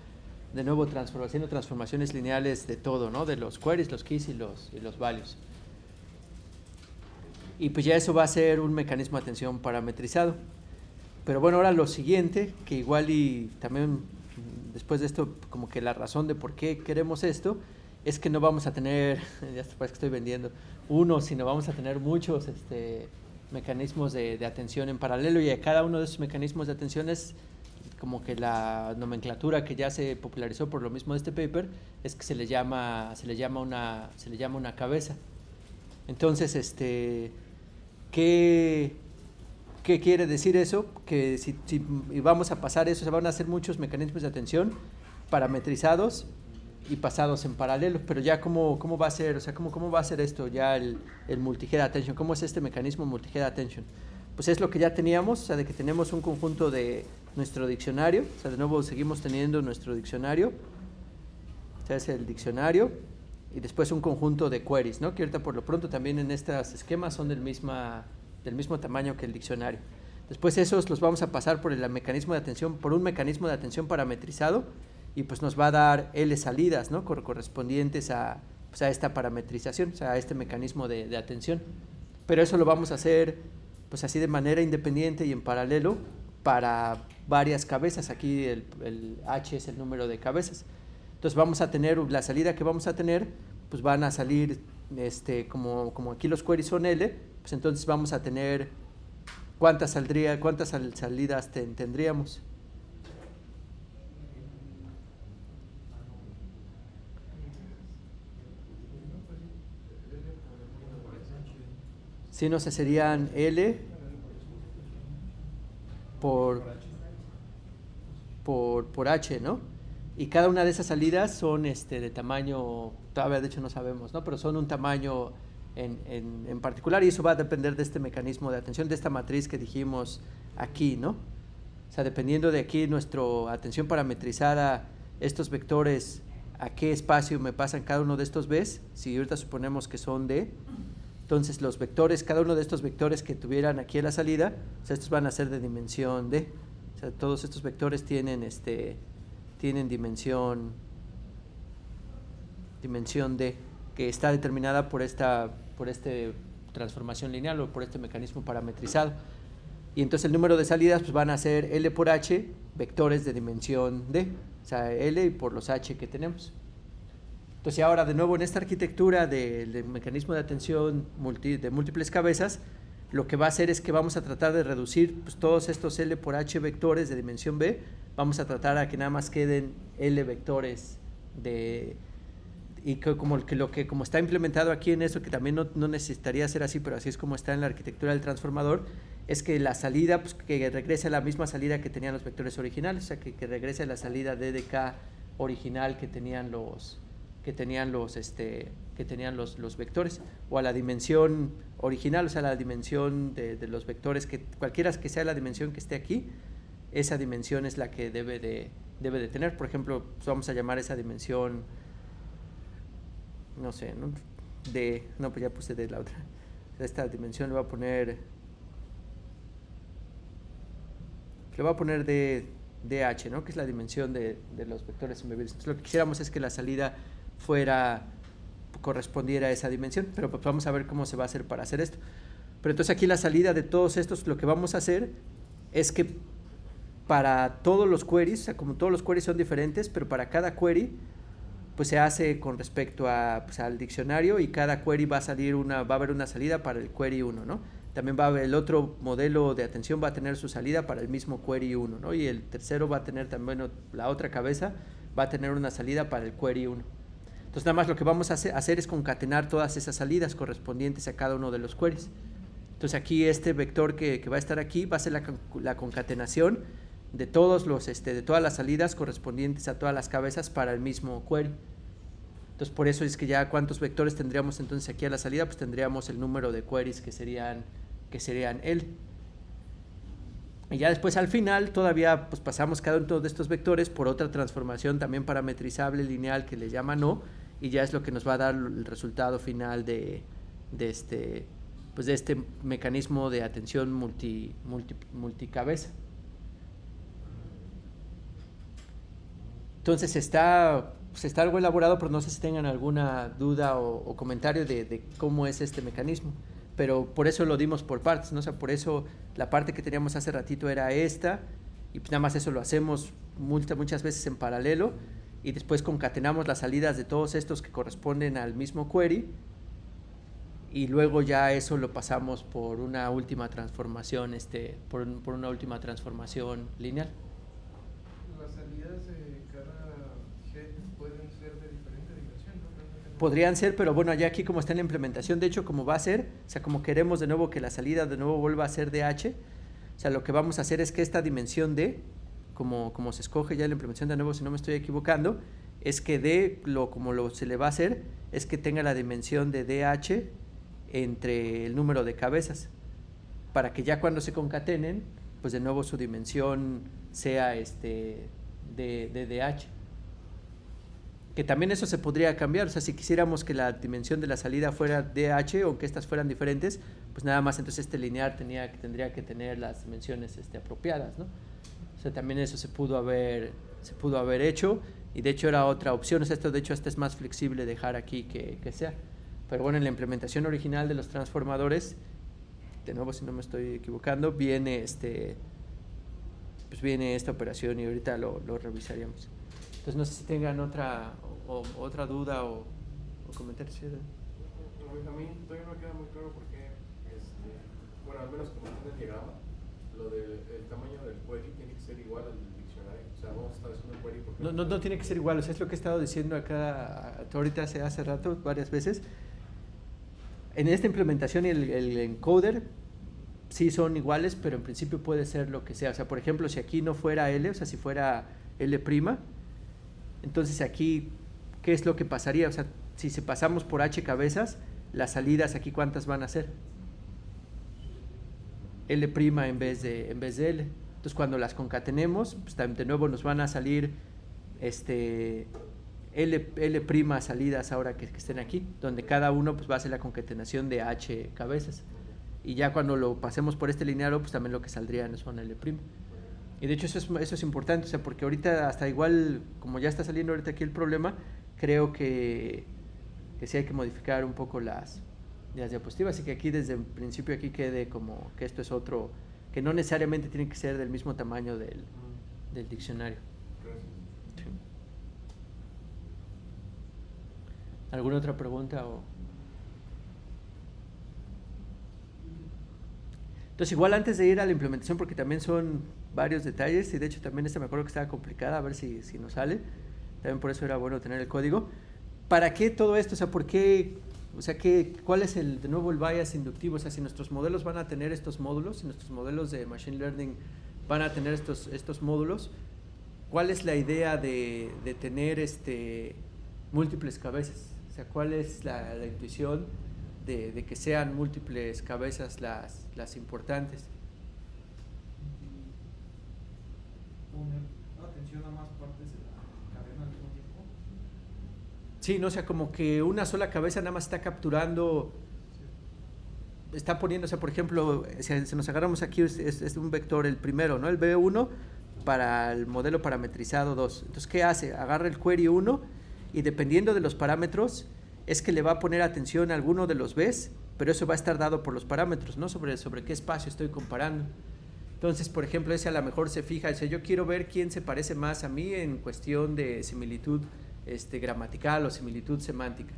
S1: de nuevo haciendo transformaciones lineales de todo, ¿no? De los queries, los keys y los values. Y pues ya eso va a ser un mecanismo de atención parametrizado. Pero bueno, ahora lo siguiente, que igual y también después de esto, como que la razón de por qué queremos esto, es que no vamos a tener, ya parece que estoy vendiendo, uno, sino vamos a tener muchos mecanismos de atención en paralelo, y a cada uno de esos mecanismos de atención es como que la nomenclatura que ya se popularizó por lo mismo de este paper es que se le llama una cabeza. Entonces, ¿qué quiere decir eso? Que si vamos a pasar eso, se van a hacer muchos mecanismos de atención parametrizados y pasados en paralelo, pero ya cómo va a ser, o sea, cómo va a ser esto ya el multi-head attention, cómo es este mecanismo multi-head attention. pues es lo que ya teníamos, o sea, de que tenemos un conjunto de nuestro diccionario, o sea, de nuevo seguimos teniendo nuestro diccionario, o sea, es el diccionario, y después un conjunto de queries, ¿no? Que ahorita por lo pronto también en estos esquemas son del mismo tamaño que el diccionario. Después esos los vamos a pasar por el mecanismo de atención, por un mecanismo de atención parametrizado, y pues nos va a dar L salidas, ¿no? Correspondientes a esta parametrización, o sea, a este mecanismo de atención. Pero eso lo vamos a hacer pues así de manera independiente y en paralelo para varias cabezas. Aquí el H es el número de cabezas. Entonces vamos a tener, la salida que vamos a tener, pues van a salir, como aquí los queries son L, pues entonces vamos a tener, ¿cuántas salidas tendríamos? Sí, no sé, serían L por H, ¿no? Y cada una de esas salidas son de tamaño, todavía de hecho no sabemos, ¿no? Pero son un tamaño en particular, y eso va a depender de este mecanismo de atención, de esta matriz que dijimos aquí, ¿no? O sea, dependiendo de aquí nuestra atención parametrizada, estos vectores, a qué espacio me pasan cada uno de estos B's, si ahorita suponemos que son D, entonces los vectores, cada uno de estos vectores que tuvieran aquí a la salida, o sea, estos van a ser de dimensión D. O sea, todos estos vectores tienen dimensión D, que está determinada por esta transformación lineal o por este mecanismo parametrizado. Y entonces el número de salidas pues van a ser L por H, vectores de dimensión D, o sea, L por los H que tenemos. Entonces ahora de nuevo en esta arquitectura del mecanismo de atención de múltiples cabezas, lo que va a hacer es que vamos a tratar de reducir pues, todos estos L por H vectores de dimensión B, vamos a tratar a que nada más queden L vectores y que como está implementado aquí en eso, que también no necesitaría ser así, pero así es como está en la arquitectura del transformador, es que la salida, pues que regrese a la misma salida que tenían los vectores originales, o sea que regrese a la salida D de K original que tenían los vectores, o a la dimensión original, o sea, la dimensión de los vectores, que cualquiera que sea la dimensión que esté aquí, esa dimensión es la que debe de tener. Por ejemplo, pues vamos a llamar esa dimensión, no sé, ¿no? Pues ya puse de la otra. Esta dimensión le voy a poner DH, ¿no? Que es la dimensión de los vectores embebidos. Entonces lo que quisiéramos es que la salida correspondiera a esa dimensión, pero pues vamos a ver cómo se va a hacer para hacer esto. Pero entonces aquí la salida de todos estos, lo que vamos a hacer es que para todos los queries, o sea, como todos los queries son diferentes, pero para cada query pues se hace con respecto al diccionario, y cada query va a haber una salida para el query 1, ¿no? También va a haber el otro modelo de atención, va a tener su salida para el mismo query 1, ¿no? Y el tercero va a tener también, la otra cabeza va a tener una salida para el query 1. Entonces nada más lo que vamos a hacer es concatenar todas esas salidas correspondientes a cada uno de los queries. Entonces aquí este vector que va a estar aquí va a ser la concatenación de todas las salidas correspondientes a todas las cabezas para el mismo query. Entonces por eso es que ya cuántos vectores tendríamos entonces aquí a la salida, pues tendríamos el número de queries que serían L. Y ya después al final todavía pues pasamos cada uno de estos vectores por otra transformación también parametrizable lineal que le llaman O, y ya es lo que nos va a dar el resultado final de este mecanismo de atención multicabeza. Entonces está algo elaborado, pero no sé si tengan alguna duda o comentario de cómo es este mecanismo. Pero por eso lo dimos por partes, ¿no? O sea, por eso la parte que teníamos hace ratito era esta, y pues nada más eso lo hacemos muchas veces en paralelo, y después concatenamos las salidas de todos estos que corresponden al mismo query, y luego ya eso lo pasamos por una última transformación, por una última transformación lineal.
S2: Las salidas de cada head pueden ser de diferente dimensión, ¿no?
S1: Podrían ser, pero bueno, ya aquí como está en la implementación, de hecho como va a ser, o sea, como queremos de nuevo que la salida de nuevo vuelva a ser DH, o sea, lo que vamos a hacer es que esta dimensión D, como se escoge ya en la implementación de nuevo, si no me estoy equivocando, es que D, se le va a hacer, es que tenga la dimensión de DH entre el número de cabezas. para que ya cuando se concatenen, pues de nuevo su dimensión sea de DH. Que también eso se podría cambiar, o sea, si quisiéramos que la dimensión de la salida fuera DH o que estas fueran diferentes, pues nada más entonces este lineal tendría que tener las dimensiones apropiadas, ¿no? O sea, también eso se pudo haber hecho, y de hecho era otra opción. O sea, esto de hecho es más flexible dejar aquí que sea. Pero bueno, en la implementación original de los transformadores, de nuevo si no me estoy equivocando, viene pues viene esta operación y ahorita lo revisaríamos. Entonces no sé si tengan otra duda o comentario. ¿Sí?
S4: A mí todavía no me queda muy claro porque, bueno, al menos como en el diagrama, lo del tamaño del query tiene que ser igual al del diccionario. O sea, vamos a estar haciendo un query porque...
S1: No tiene que ser igual, o sea, es lo que he estado diciendo acá ahorita hace rato, varias veces. En esta implementación el encoder sí son iguales, pero en principio puede ser lo que sea. O sea, por ejemplo, si aquí no fuera L, o sea, si fuera L', entonces aquí, ¿qué es lo que pasaría? O sea, si pasamos por H cabezas, las salidas aquí, ¿cuántas van a ser? L' en vez de L. Entonces, cuando las concatenemos, pues de nuevo nos van a salir L' salidas ahora que estén aquí, donde cada uno pues va a hacer la concatenación de H cabezas. Y ya cuando lo pasemos por este lineal, pues también lo que saldrían son L'. Y de hecho eso es importante, o sea, porque ahorita hasta igual, como ya está saliendo ahorita aquí el problema, creo que sí hay que modificar un poco las diapositivas, y que aquí desde el principio aquí quede como que esto es otro, que no necesariamente tiene que ser del mismo tamaño del diccionario. Sí. ¿Alguna otra pregunta? Entonces igual antes de ir a la implementación, porque también son varios detalles, y de hecho también me acuerdo que estaba complicada, a ver si nos sale, también por eso era bueno tener el código. ¿Para qué todo esto? O sea, ¿por qué? O sea, ¿cuál es de nuevo el bias inductivo? O sea, si nuestros modelos van a tener estos módulos, si nuestros modelos de Machine Learning van a tener estos módulos, ¿cuál es la idea de tener múltiples cabezas? O sea, ¿cuál es la intuición de que sean múltiples cabezas las importantes?
S2: Poner atención a más partes de la cadena al mismo tiempo.
S1: Sí, no, o sea, como que una sola cabeza nada más está capturando, está poniendo, o sea, por ejemplo, si nos agarramos aquí, es un vector el primero, ¿no? El B1 para el modelo parametrizado 2. Entonces, ¿qué hace? Agarra el query 1 y dependiendo de los parámetros, es que le va a poner atención a alguno de los Bs, pero eso va a estar dado por los parámetros, ¿no? Sobre qué espacio estoy comparando. Entonces, por ejemplo, ese a lo mejor se fija, dice, yo quiero ver quién se parece más a mí en cuestión de similitud gramatical o similitud semántica.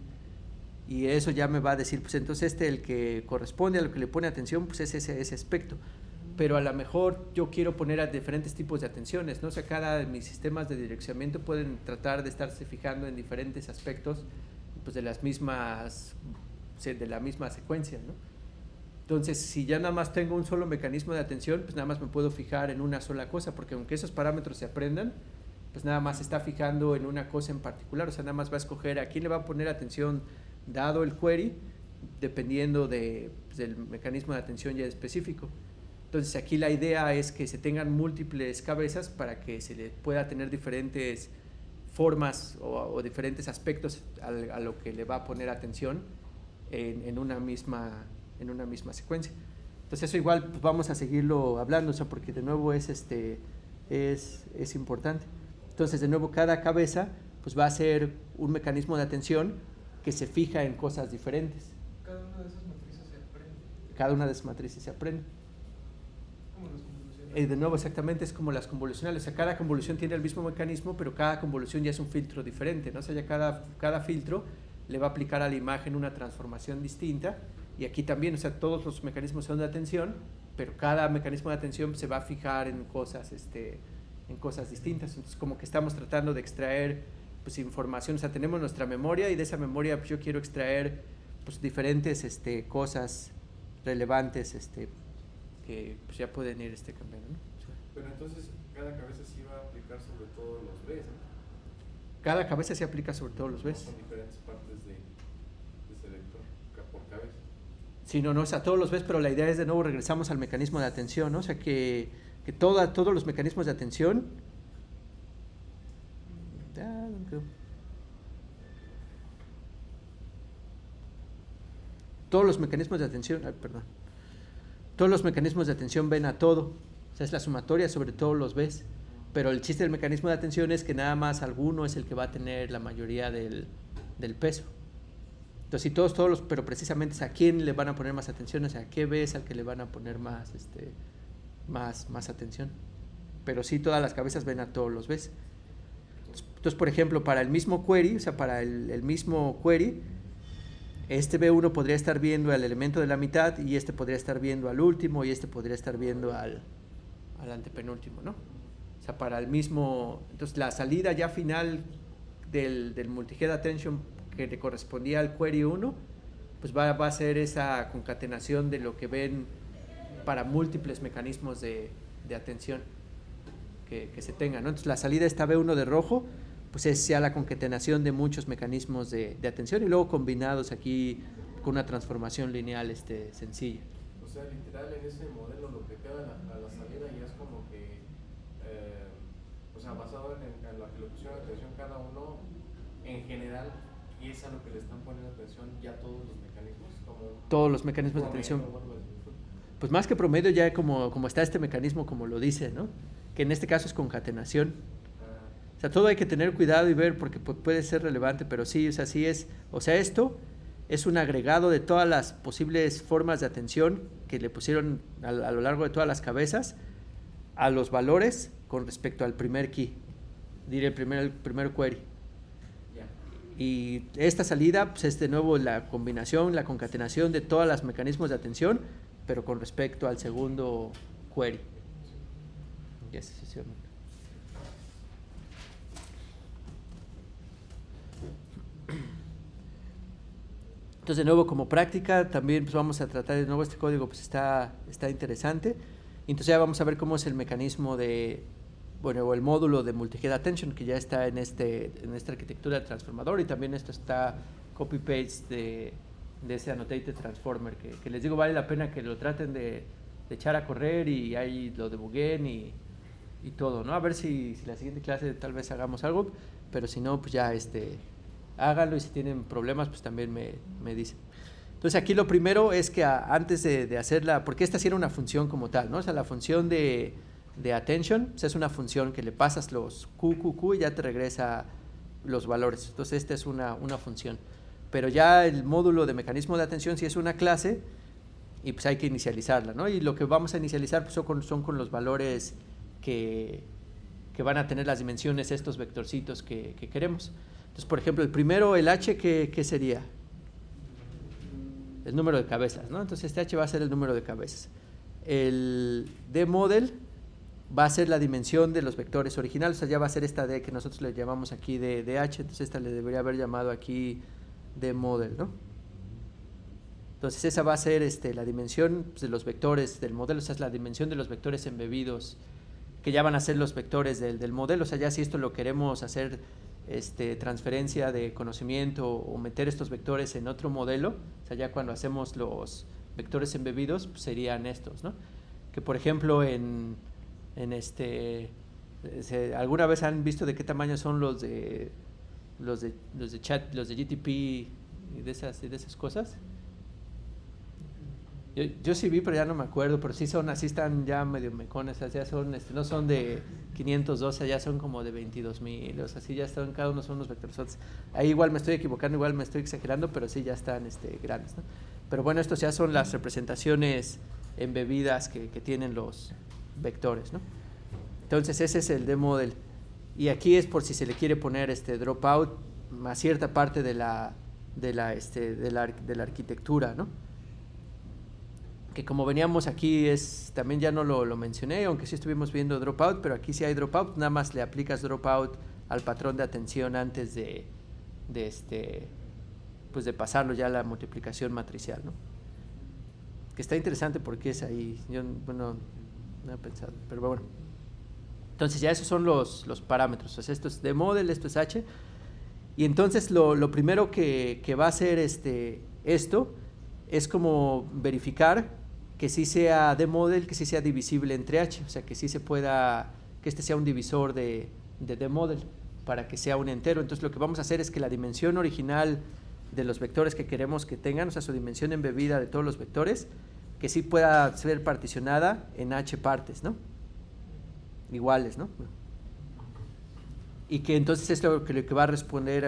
S1: Y eso ya me va a decir, pues entonces el que corresponde a lo que le pone atención, pues es ese aspecto. Pero a lo mejor yo quiero poner a diferentes tipos de atenciones, ¿no? O sea, cada de mis sistemas de direccionamiento pueden tratar de estarse fijando en diferentes aspectos, pues de la misma secuencia, ¿no? Entonces, si ya nada más tengo un solo mecanismo de atención, pues nada más me puedo fijar en una sola cosa, porque aunque esos parámetros se aprendan, pues nada más se está fijando en una cosa en particular, o sea, nada más va a escoger a quién le va a poner atención dado el query, dependiendo del mecanismo de atención ya específico. Entonces, aquí la idea es que se tengan múltiples cabezas para que se le pueda tener diferentes formas o diferentes aspectos a lo que le va a poner atención en una misma secuencia. Entonces eso igual pues, vamos a seguirlo hablando, o sea, porque de nuevo es importante. Entonces de nuevo cada cabeza pues va a ser un mecanismo de atención que se fija en cosas diferentes.
S2: Cada una de esas matrices se aprende.
S1: Cada una de esas matrices se aprende.
S2: Como las convolucionales.
S1: De nuevo exactamente es como las convolucionales, o sea, cada convolución tiene el mismo mecanismo, pero cada convolución ya es un filtro diferente, ¿no? O sea, ya cada filtro le va a aplicar a la imagen una transformación distinta. Y aquí también, o sea, todos los mecanismos son de atención, pero cada mecanismo de atención se va a fijar en cosas distintas. Entonces, como que estamos tratando de extraer pues, información, o sea, tenemos nuestra memoria y de esa memoria pues, yo quiero extraer pues, diferentes cosas relevantes que pues, ya pueden ir cambiando, ¿no? O sea,
S4: pero entonces, cada cabeza sí va a aplicar sobre todos los Bs, ¿no?
S1: Cada cabeza se aplica sobre todos los Bs.
S4: Son diferentes partes de ese vector por cabeza.
S1: Sí, no, o sea, todos los ves, pero la idea es de nuevo regresamos al mecanismo de atención, ¿no? O sea, que todos los mecanismos de atención... Todos los mecanismos de atención, todos los mecanismos de atención ven a todo, o sea, es la sumatoria sobre todos los ves, pero el chiste del mecanismo de atención es que nada más alguno es el que va a tener la mayoría del peso. Entonces, si todos pero precisamente es a quién le van a poner más atención, o sea, a qué ves al que le van a poner más atención. Pero sí, todas las cabezas ven a todos los ves. Entonces, por ejemplo, para el mismo query, o sea, para el mismo query, este B1 podría estar viendo al elemento de la mitad y este podría estar viendo al último y este podría estar viendo al antepenúltimo, ¿no? O sea, para el mismo... Entonces, la salida ya final del multi-head attention que le correspondía al query 1, pues va a ser esa concatenación de lo que ven para múltiples mecanismos de atención que se tengan, ¿no? Entonces, la salida esta B1 de rojo, pues es ya la concatenación de muchos mecanismos de atención y luego combinados aquí con una transformación lineal sencilla.
S4: O sea, literal en ese modelo lo que queda a la salida ya es como que, o sea, basado en la que le pusieron atención cada uno, en general, y es a lo que le están poniendo atención ya todos los mecanismos.
S1: Todos los mecanismos de atención. Pues más que promedio ya como está este mecanismo, como lo dice, ¿no? Que en este caso es concatenación. O sea, todo hay que tener cuidado y ver porque puede ser relevante, pero sí, o sea, sí es, o sea, esto es un agregado de todas las posibles formas de atención que le pusieron a lo largo de todas las cabezas a los valores con respecto al primer key, diré el primer query. Y esta salida pues, es de nuevo la combinación, la concatenación de todos los mecanismos de atención, pero con respecto al segundo query. Y así sucesivamente. Entonces, de nuevo, como práctica, también pues, vamos a tratar de nuevo este código, pues está interesante. Entonces ya vamos a ver cómo es el mecanismo o el módulo de multi-head attention, que ya está en esta arquitectura de transformador, y también esto está copy-paste de ese annotated transformer, que les digo, vale la pena que lo traten de echar a correr y ahí lo debuguen y todo, ¿no? A ver si la siguiente clase tal vez hagamos algo, pero si no, pues ya háganlo y si tienen problemas, pues también me dicen. Entonces aquí lo primero es que antes de hacerla, porque esta sí era una función como tal, ¿no? O sea, la función de attention pues es una función que le pasas los QQQ y ya te regresa los valores. Entonces esta es una función. Pero ya el módulo de mecanismo de atención sí es una clase y pues hay que inicializarla, ¿no? Y lo que vamos a inicializar pues son con los valores que van a tener las dimensiones, estos vectorcitos que queremos. Entonces, por ejemplo, el primero, el h, ¿qué sería? El número de cabezas, ¿no? Entonces este h va a ser el número de cabezas. El d-model va a ser la dimensión de los vectores originales, o sea, ya va a ser esta d que nosotros le llamamos aquí de h, entonces esta le debería haber llamado aquí d-model, ¿no? Entonces esa va a ser la dimensión pues, de los vectores del modelo, o sea, es la dimensión de los vectores embebidos, que ya van a ser los vectores del modelo, o sea, ya si esto lo queremos hacer transferencia de conocimiento o meter estos vectores en otro modelo, o sea, ya cuando hacemos los vectores embebidos, pues serían estos, ¿no? Que por ejemplo ¿alguna vez han visto de qué tamaño son los de chat, los de GTP y de esas cosas? Yo sí vi, pero ya no me acuerdo, pero sí están ya medio mecones, o sea, ya son, no son de 512, ya son como de 22,000, o sea, sí ya están, cada uno son unos vectores. Ahí igual me estoy equivocando, igual me estoy exagerando, pero sí ya están grandes, ¿no? Pero bueno, estos ya son las representaciones embebidas que tienen los vectores, ¿no? Entonces ese es el d-model. Y aquí es por si se le quiere poner dropout a cierta parte de la arquitectura, ¿no? Que como veníamos aquí también ya no lo mencioné, aunque sí estuvimos viendo dropout, pero aquí sí hay dropout, nada más le aplicas dropout al patrón de atención antes pues de pasarlo ya a la multiplicación matricial, ¿no? Que está interesante porque es ahí, yo no he pensado, pero bueno. Entonces ya esos son los parámetros, o sea, esto es d-model, esto es h, y entonces lo primero que va a hacer esto es como verificar que sí sea D-model, que sí sea divisible entre H, o sea, que sí se pueda, que este sea un divisor de D-model para que sea un entero. Entonces lo que vamos a hacer es que la dimensión original de los vectores que queremos que tengan, o sea, su dimensión embebida de todos los vectores, que sí pueda ser particionada en H partes, ¿no? Iguales, ¿no? Y que entonces esto que va a responder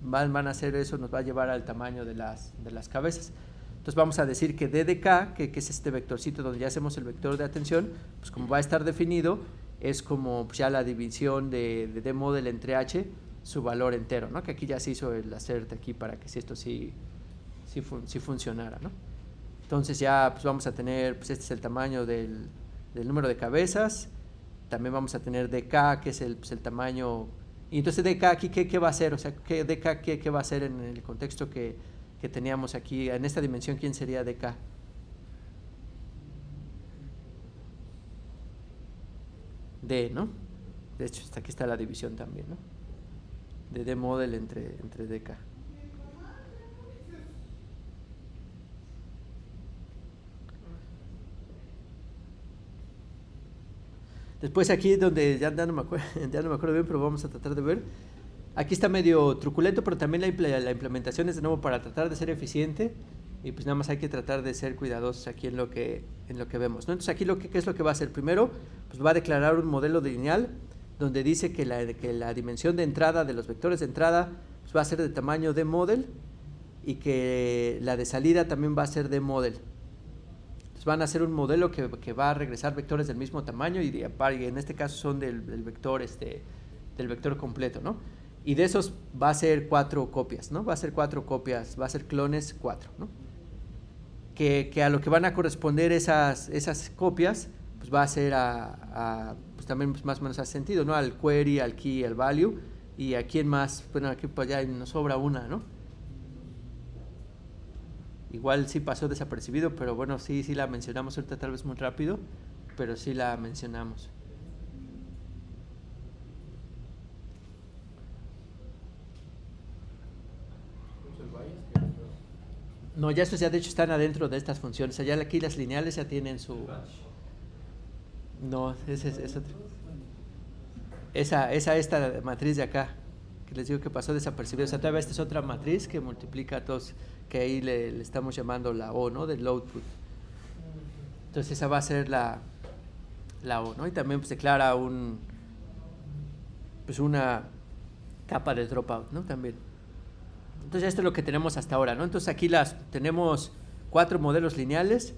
S1: van a hacer eso, nos va a llevar al tamaño de las cabezas. Entonces vamos a decir que D de K, que es este vectorcito donde ya hacemos el vector de atención, pues como va a estar definido, es como pues ya la división de D-model entre H, su valor entero, ¿no? Que aquí ya se hizo el assert aquí para que si esto sí funcionara, ¿no? Entonces ya pues vamos a tener, pues este es el tamaño del número de cabezas, también vamos a tener DK, que es el tamaño, y entonces DK aquí, ¿qué va a hacer? O sea, DK, ¿qué va a hacer en el contexto que teníamos aquí? En esta dimensión, ¿quién sería DK? D, ¿no? De hecho, aquí está la división también, ¿no? De D-model entre DK. Después aquí donde ya no me acuerdo bien, pero vamos a tratar de ver. Aquí está medio truculento, pero también la implementación es de nuevo para tratar de ser eficiente, y pues nada más hay que tratar de ser cuidadosos aquí en lo que vemos, ¿no? Entonces aquí ¿qué es lo que va a hacer? Primero, pues va a declarar un modelo lineal donde dice que la dimensión de entrada de los vectores de entrada pues va a ser de tamaño D-model y que la de salida también va a ser D-model. Entonces van a hacer un modelo que va a regresar vectores del mismo tamaño y en este caso son del vector completo, ¿no? Y de esos va a ser 4 copias, ¿no? Va a ser 4 copias, va a ser clones 4, ¿no? Que a lo que van a corresponder esas copias, pues va a ser pues también pues más o menos hace sentido, ¿no? Al query, al key, al value, y a quién más, bueno, aquí pues ya nos sobra una, ¿no? Igual sí pasó desapercibido, pero bueno, sí la mencionamos ahorita tal vez muy rápido, pero sí la mencionamos. No, ya esos ya de hecho están adentro de estas funciones. Allá aquí las lineales ya tienen su... No, es otro. Esta matriz de acá, que les digo que pasó desapercibida. O sea, todavía esta es otra matriz que multiplica a todos, que ahí le estamos llamando la O, ¿no? Del output. Entonces esa va a ser la O, ¿no? Y también pues declara una capa de dropout, ¿no? También. Entonces esto es lo que tenemos hasta ahora, ¿no? Entonces aquí tenemos 4 modelos lineales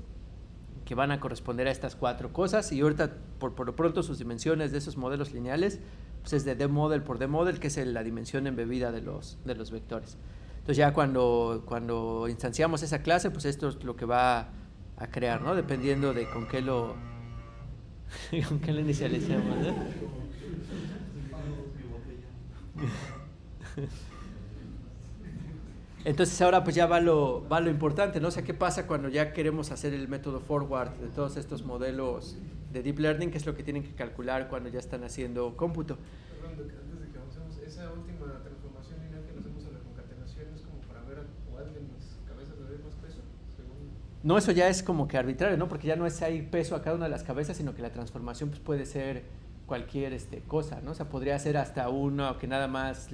S1: que van a corresponder a estas 4 cosas, y ahorita por lo pronto sus dimensiones de esos modelos lineales pues es de D-model por D-model, que es la dimensión embebida de los vectores. Entonces ya cuando instanciamos esa clase, pues esto es lo que va a crear, ¿no? Dependiendo de con qué lo inicialicemos, ¿no? Entonces ahora pues ya va lo importante, ¿no? O sea, ¿qué pasa cuando ya queremos hacer el método forward de todos estos modelos de deep learning? ¿Qué es lo que tienen que calcular cuando ya están haciendo cómputo?
S2: Perdón, antes de que avancemos, esa última transformación lineal que le hacemos a la concatenación es como para ver a cuál de mis cabezas le doy más peso, según...
S1: No, eso ya es como que arbitrario, ¿no? Porque ya no hay peso a cada una de las cabezas, sino que la transformación pues puede ser cualquier cosa, ¿no? O sea, podría ser hasta uno que nada más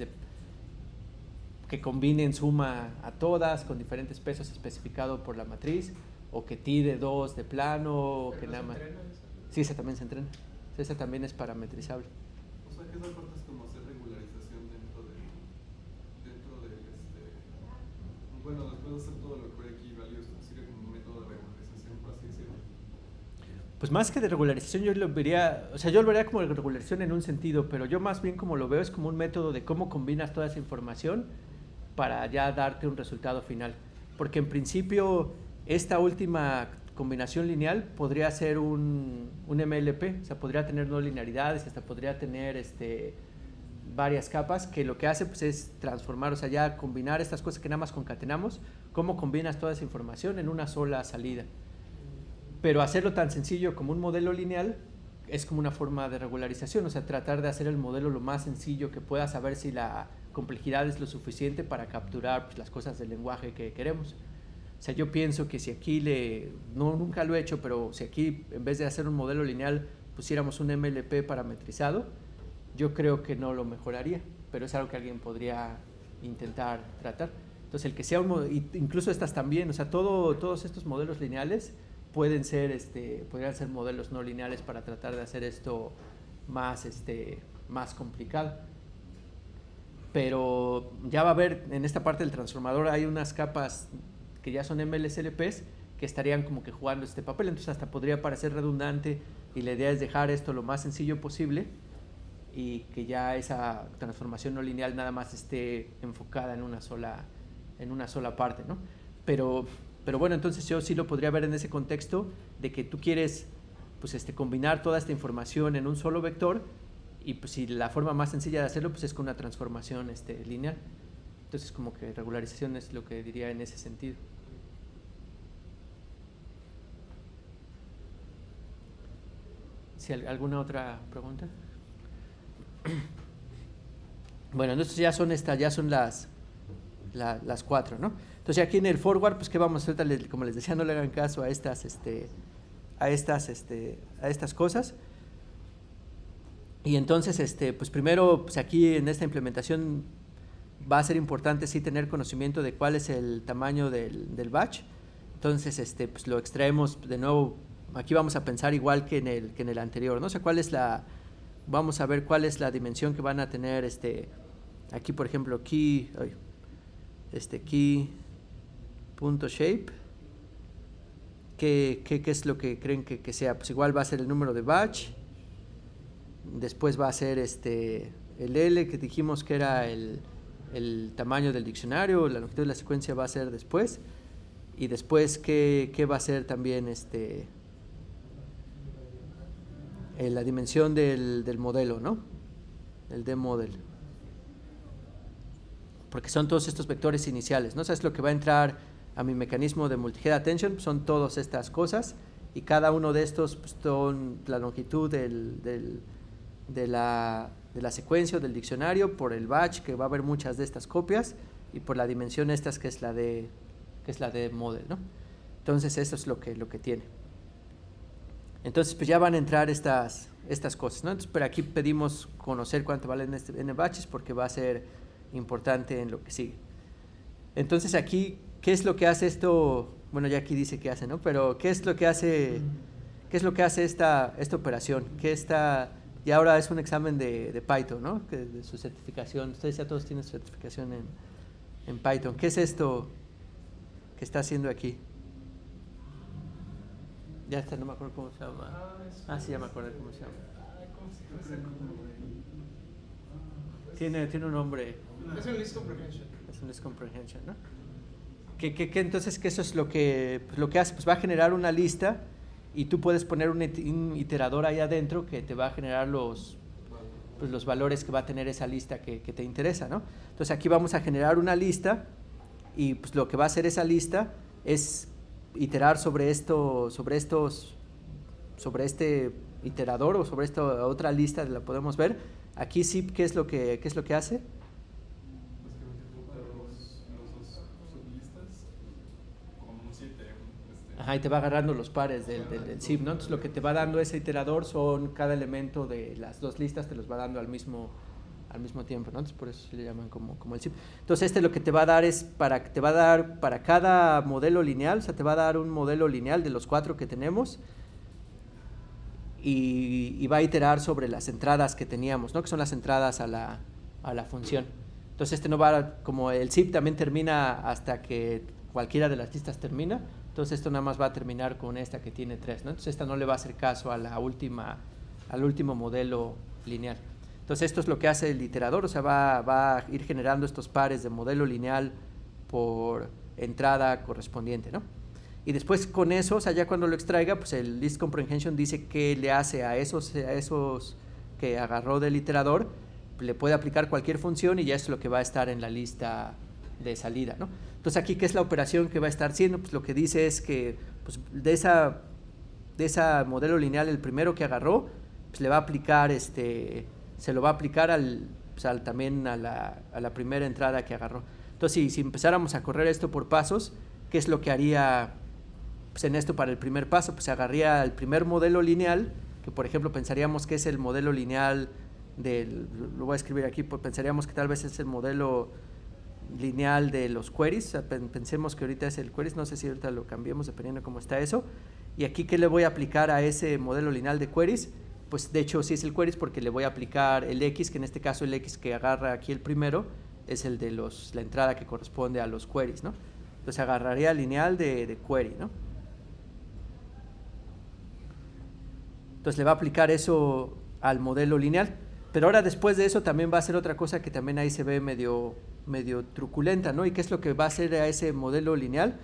S1: que combine en suma a todas con diferentes pesos especificado por la matriz, o que tire 2 de plano, o que nada más. Sí, esa también se entrena. Esa también es parametrizable.
S3: O sea, que esa parte es como hacer regularización dentro del bueno, después de hacer todo lo que key values, sería como un método de regularización, por así decirlo.
S1: Pues más que de regularización yo lo vería como de regularización en un sentido, pero yo más bien como lo veo es como un método de cómo combinas toda esa información para ya darte un resultado final. Porque en principio esta última combinación lineal podría ser un MLP, o sea, podría tener no linearidades, hasta podría tener varias capas, que lo que hace pues es transformar, o sea, ya combinar estas cosas que nada más concatenamos, cómo combinas toda esa información en una sola salida. Pero hacerlo tan sencillo como un modelo lineal es como una forma de regularización, o sea, tratar de hacer el modelo lo más sencillo que pueda, saber si la complejidad es lo suficiente para capturar pues, las cosas del lenguaje que queremos. O O sea, yo pienso que si aquí nunca lo he hecho, pero si aquí en vez de hacer un modelo lineal pusiéramos un MLP parametrizado, yo creo que no lo mejoraría, pero es algo que alguien podría intentar tratar. Entonces, el que sea incluso estas también, o sea, todos estos modelos lineales podrían ser modelos no lineales para tratar de hacer esto más complicado. Pero ya va a haber, en esta parte del transformador hay unas capas que ya son MLSLPs que estarían como que jugando este papel, entonces hasta podría parecer redundante y la idea es dejar esto lo más sencillo posible y que ya esa transformación no lineal nada más esté enfocada en una sola parte, ¿no? Pero bueno, entonces yo sí lo podría ver en ese contexto de que tú quieres pues combinar toda esta información en un solo vector y pues si la forma más sencilla de hacerlo pues es con una transformación lineal. Entonces como que regularización es lo que diría en ese sentido. ¿Sí, alguna otra pregunta? Bueno, entonces ya son las 4, ¿no? Entonces aquí en el forward, pues qué vamos a hacer, como les decía, no le hagan caso a estas cosas. Y entonces, pues primero, pues aquí en esta implementación va a ser importante sí tener conocimiento de cuál es el tamaño del batch. Entonces, pues lo extraemos de nuevo. Aquí vamos a pensar igual que en el anterior, ¿no? O sea, vamos a ver cuál es la dimensión que van a tener aquí, por ejemplo, key.shape. ¿Qué es lo que creen que sea? Pues igual va a ser el número de batch. Después va a ser el L que dijimos que era el tamaño del diccionario, la longitud de la secuencia va a ser después. Y después, ¿qué va a ser también la dimensión del modelo, ¿no? El D-model. Porque son todos estos vectores iniciales, ¿no? O sea, es lo que va a entrar a mi mecanismo de multi-head attention, son todas estas cosas, y cada uno de estos pues, son la longitud de la secuencia o del diccionario por el batch, que va a haber muchas de estas copias, y por la dimensión estas que es la de model, ¿no? Entonces eso es lo que tiene. Entonces pues ya van a entrar estas cosas, ¿no? Entonces, pero aquí pedimos conocer cuánto valen n batches porque va a ser importante en lo que sigue. Entonces aquí, ¿qué es lo que hace esto? Bueno, ya aquí dice qué hace, ¿no? Pero ¿qué es lo que hace esta operación? Y ahora es un examen de Python, ¿no? De su certificación. Ustedes ya todos tienen su certificación en Python. ¿Qué es esto que está haciendo aquí? Ya está, no me acuerdo cómo se llama. Sí, ya me acuerdo cómo se llama. Tiene un nombre.
S2: Es un list comprehension.
S1: Es un list comprehension, ¿no? Entonces, que eso es lo que hace, pues va a generar una lista y tú puedes poner un iterador ahí adentro que te va a generar los valores que va a tener esa lista que te interesa, ¿no? Entonces aquí vamos a generar una lista y pues lo que va a hacer esa lista es iterar sobre este iterador o sobre esta otra lista, la podemos ver. Aquí zip, ¿qué es lo que hace? Ajá, y te va agarrando los pares del zip, ¿no? Entonces lo que te va dando ese iterador son cada elemento de las dos listas, te los va dando al mismo tiempo, ¿no? Entonces por eso se le llaman como el zip. Entonces lo que te va a dar es para cada modelo lineal, o sea, te va a dar un modelo lineal de los 4 que tenemos y va a iterar sobre las entradas que teníamos, ¿no? Que son las entradas a la función. Entonces no va, como el zip también termina hasta que cualquiera de las listas termina, entonces esto nada más va a terminar con esta que tiene 3, ¿no? Entonces esta no le va a hacer caso al último modelo lineal. Entonces esto es lo que hace el iterador, o sea, va a ir generando estos pares de modelo lineal por entrada correspondiente, ¿no? Y después con eso, o sea, ya cuando lo extraiga, pues el list comprehension dice qué le hace a esos que agarró del iterador, le puede aplicar cualquier función y ya es lo que va a estar en la lista de salida, ¿no? Entonces aquí, ¿qué es la operación que va a estar haciendo? Pues lo que dice es que pues, de esa modelo lineal, el primero que agarró, pues le va a aplicar, se lo va a aplicar también a la primera entrada que agarró. Entonces, si empezáramos a correr esto por pasos, ¿qué es lo que haría pues, en esto para el primer paso? Pues agarraría el primer modelo lineal, que por ejemplo pensaríamos que es el modelo lineal lo voy a escribir aquí, pues pensaríamos que tal vez es el modelo lineal de los queries, o sea, pensemos que ahorita es el queries, no sé si ahorita lo cambiemos dependiendo de cómo está eso. Y aquí, ¿qué le voy a aplicar a ese modelo lineal de queries? Pues de hecho sí es el queries porque le voy a aplicar el X, que en este caso el X que agarra aquí el primero es el de la entrada que corresponde a los queries, ¿no? Entonces agarraría el lineal de query, ¿no? Entonces le va a aplicar eso al modelo lineal. Pero ahora después de eso también va a hacer otra cosa que también ahí se ve medio truculenta, ¿no? ¿Y qué es lo que va a hacer a ese modelo lineal?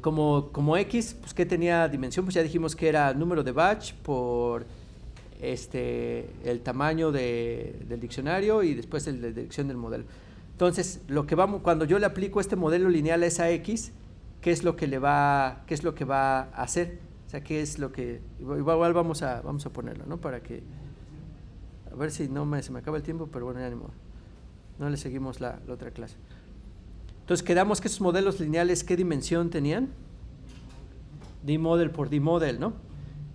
S1: Como X, pues ¿qué tenía dimensión? Pues ya dijimos que era número de batch por el tamaño del diccionario y después la dirección del modelo. Entonces, cuando yo le aplico este modelo lineal a esa X, ¿qué es lo que va a hacer? O sea, ¿qué es lo que...? Igual vamos a ponerlo, ¿no? Para que... A ver si se me acaba el tiempo, pero bueno, ya ni modo. No le seguimos la otra clase. Entonces quedamos que esos modelos lineales, ¿qué dimensión tenían? D-model por D-model, ¿no?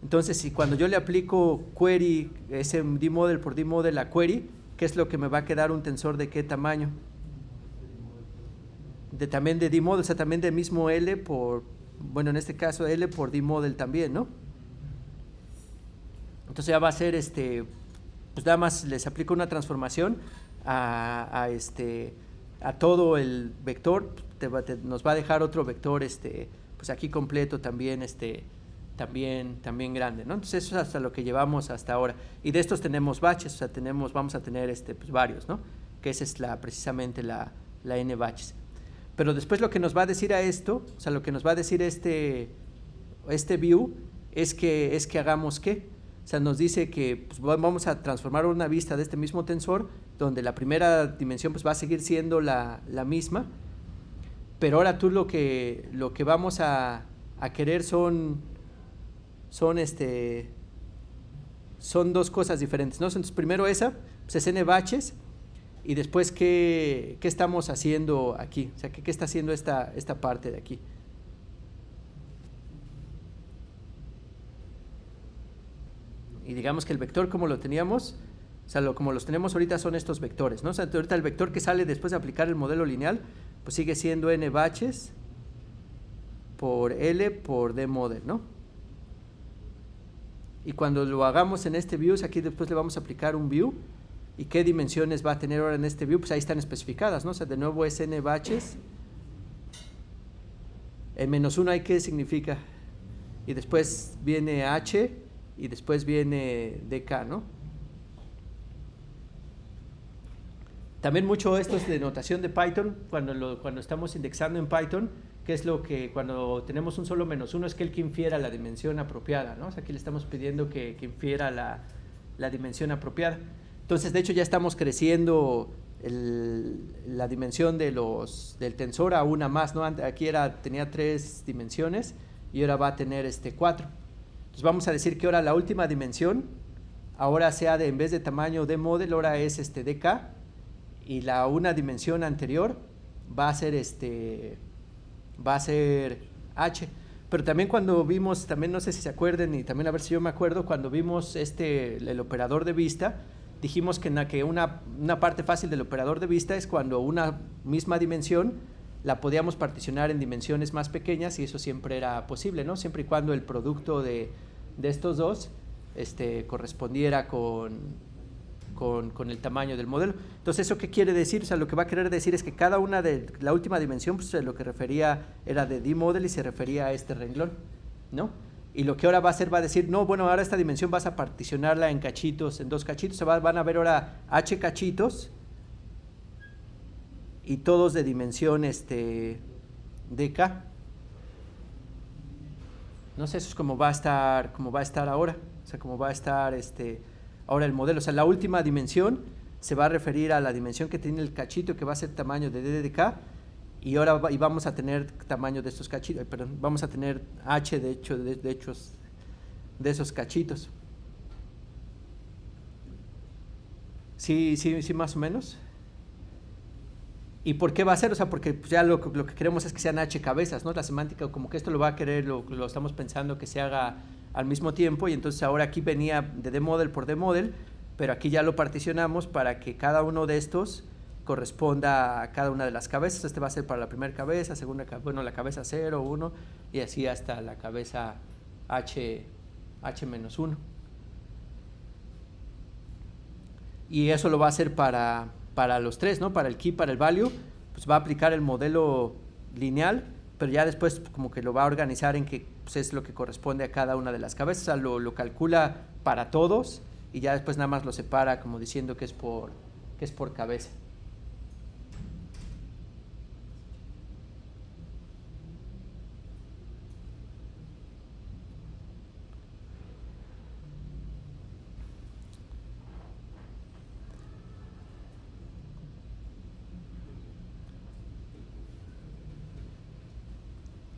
S1: Entonces, si cuando yo le aplico query, ese D-model por D-model a query, ¿qué es lo que me va a quedar? Un tensor de qué tamaño? También de D-model, o sea, también del mismo L por, bueno, en este caso L por D-model también, ¿no? Entonces ya va a ser pues nada más les aplico una transformación a todo el vector, nos va a dejar otro vector pues aquí completo también también grande, ¿no? Entonces eso es hasta lo que llevamos hasta ahora. Y de estos tenemos batches, o sea, vamos a tener pues varios, ¿no? Que esa es precisamente la n batches. Pero después lo que nos va a decir a esto, o sea, lo que nos va a decir este view es que hagamos ¿qué? O sea, nos dice que pues, vamos a transformar una vista de este mismo tensor, donde la primera dimensión pues, va a seguir siendo la misma, pero ahora tú lo que vamos a querer son dos cosas diferentes, ¿no? Entonces, primero esa, pues es n batches, y después ¿qué estamos haciendo aquí? O sea, ¿qué está haciendo esta parte de aquí? Y digamos que el vector como lo teníamos, o sea, como los tenemos ahorita son estos vectores, ¿no? O sea, ahorita el vector que sale después de aplicar el modelo lineal, pues sigue siendo n batches por L por D model, ¿no? Y cuando lo hagamos en este view, aquí después le vamos a aplicar un view, ¿y qué dimensiones va a tener ahora en este view? Pues ahí están especificadas, ¿no? O sea, de nuevo es n batches, el -1 ahí, ¿qué significa? Y después viene h, y después viene dk, ¿no? También mucho esto es de notación de Python, cuando estamos indexando en Python, que es lo que cuando tenemos un solo -1 es que el que infiera la dimensión apropiada, ¿no? O sea, aquí le estamos pidiendo que infiera la dimensión apropiada. Entonces, de hecho, ya estamos creciendo la dimensión del tensor a una más, ¿no? Aquí tenía 3 dimensiones y ahora va a tener 4. Entonces vamos a decir que ahora la última dimensión, ahora sea en vez de tamaño de model, ahora es dk, y una dimensión anterior va a ser h. Pero también cuando vimos, también no sé si se acuerden, y también a ver si yo me acuerdo, cuando vimos el operador de vista, dijimos que una parte fácil del operador de vista es cuando una misma dimensión la podíamos particionar en dimensiones más pequeñas, y eso siempre era posible, ¿no? Siempre y cuando el producto de estos dos correspondiera con el tamaño del modelo. Entonces, ¿eso qué quiere decir? O sea, lo que va a querer decir es que cada una de la última dimensión, pues lo que refería era de D-model y se refería a este renglón, ¿no? Y lo que ahora va a hacer, va a decir, no, bueno, ahora esta dimensión vas a particionarla en cachitos, en 2 cachitos, van a ver ahora h cachitos, y todos de dimensión dk. No sé, eso es como va a estar ahora, o sea, como va a estar ahora el modelo. O sea, la última dimensión se va a referir a la dimensión que tiene el cachito, que va a ser tamaño de ddk, y ahora vamos a tener tamaño de estos cachitos, perdón, vamos a tener h de esos cachitos. ¿Sí, más o menos? ¿Y por qué va a ser? O sea, porque pues, ya lo que queremos es que sean H cabezas, ¿no? La semántica, como que esto lo va a querer, lo estamos pensando que se haga al mismo tiempo, y entonces ahora aquí venía de D-model por D-model, pero aquí ya lo particionamos para que cada uno de estos corresponda a cada una de las cabezas. Este va a ser para la primera cabeza, segunda cabeza, bueno, la cabeza 0, 1, y así hasta la cabeza H-1. Y eso lo va a hacer para los tres, ¿no? Para el key, para el value, pues va a aplicar el modelo lineal, pero ya después como que lo va a organizar en que pues, es lo que corresponde a cada una de las cabezas. O sea, lo calcula para todos y ya después nada más lo separa como diciendo que es por cabeza.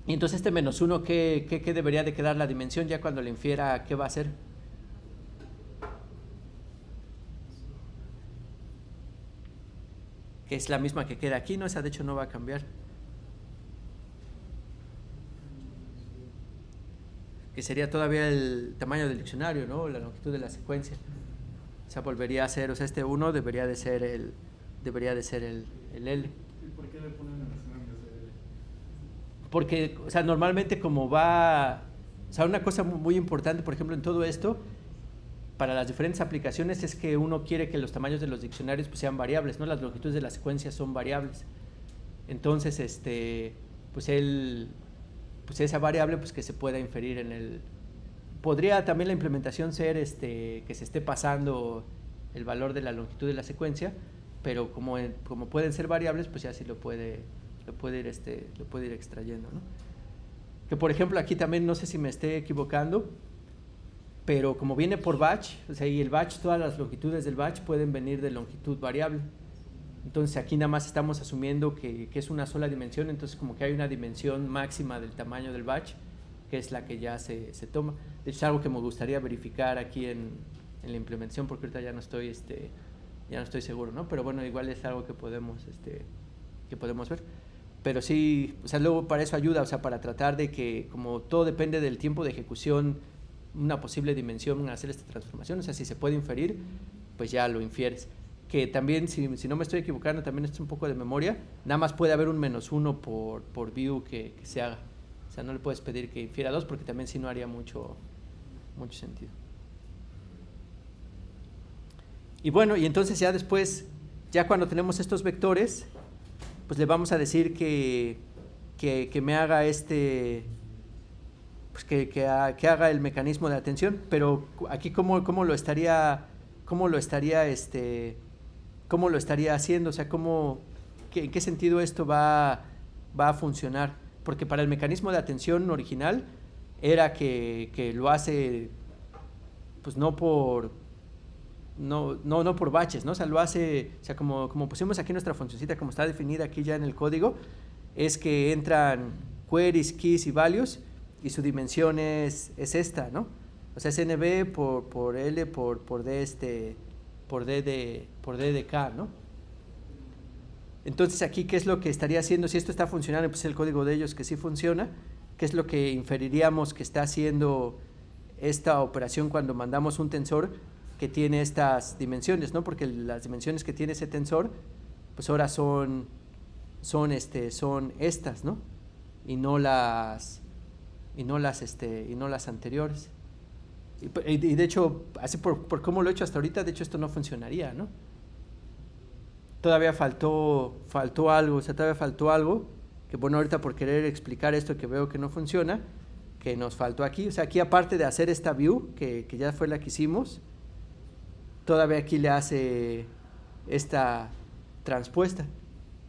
S1: Y entonces este menos 1, ¿qué debería de quedar la dimensión ya cuando le infiera qué va a hacer? Que es la misma que queda aquí, ¿no? Esa de hecho no va a cambiar. Que sería todavía el tamaño del diccionario, ¿no? La longitud de la secuencia. O sea, volvería a ser, o sea, este 1 debería de ser el L.
S3: ¿Y por qué le ponen menos 1 en vez de L?
S1: Porque, o sea, normalmente como va, o sea, una cosa muy importante, por ejemplo, en todo esto, para las diferentes aplicaciones es que uno quiere que los tamaños de los diccionarios pues, sean variables, ¿no? Las longitudes de las secuencias son variables. Entonces, pues esa variable pues que se pueda inferir en el... Podría también la implementación ser que se esté pasando el valor de la longitud de la secuencia, pero como pueden ser variables, pues ya sí lo puede ir extrayendo, ¿no? Que por ejemplo aquí también no sé si me esté equivocando, pero como viene por batch, o sea, y el batch, todas las longitudes del batch pueden venir de longitud variable. Entonces aquí nada más estamos asumiendo que es una sola dimensión, entonces como que hay una dimensión máxima del tamaño del batch, que es la que ya se toma. De hecho es algo que me gustaría verificar aquí en la implementación, porque ahorita ya no estoy seguro, ¿no? Pero bueno, igual es algo que podemos ver. Pero sí, o sea, luego para eso ayuda, o sea, para tratar de que como todo depende del tiempo de ejecución, una posible dimensión hacer esta transformación, o sea, si se puede inferir, pues ya lo infieres. Que también, si no me estoy equivocando, también esto es un poco de memoria, nada más puede haber un menos 1 por view que se haga. O sea, no le puedes pedir que infiera 2 porque también sí no haría mucho sentido. Y bueno, y entonces ya después, ya cuando tenemos estos vectores, pues le vamos a decir que me haga pues que haga el mecanismo de atención, pero aquí cómo lo estaría haciendo, o sea, en qué sentido esto va a funcionar, porque para el mecanismo de atención original era que lo hace pues no por batches, ¿no? O sea, lo hace, o sea, como pusimos aquí nuestra funcioncita, como está definida aquí ya en el código, es que entran queries, keys y values, y su dimensión es esta, ¿no? O sea, es nb por L por D por D de K, ¿no? Entonces aquí, ¿qué es lo que estaría haciendo? Si esto está funcionando, pues el código de ellos que sí funciona, ¿qué es lo que inferiríamos que está haciendo esta operación cuando mandamos un tensor que tiene estas dimensiones, ¿no? Porque las dimensiones que tiene ese tensor, pues ahora son estas, ¿no? Y no las anteriores. Y de hecho, así por cómo lo he hecho hasta ahorita, de hecho esto no funcionaría, ¿no? Todavía faltó algo, o sea, todavía faltó algo, que bueno, ahorita por querer explicar esto que veo que no funciona, que nos faltó aquí, o sea, aquí aparte de hacer esta view, que ya fue la que hicimos, todavía aquí le hace esta transpuesta.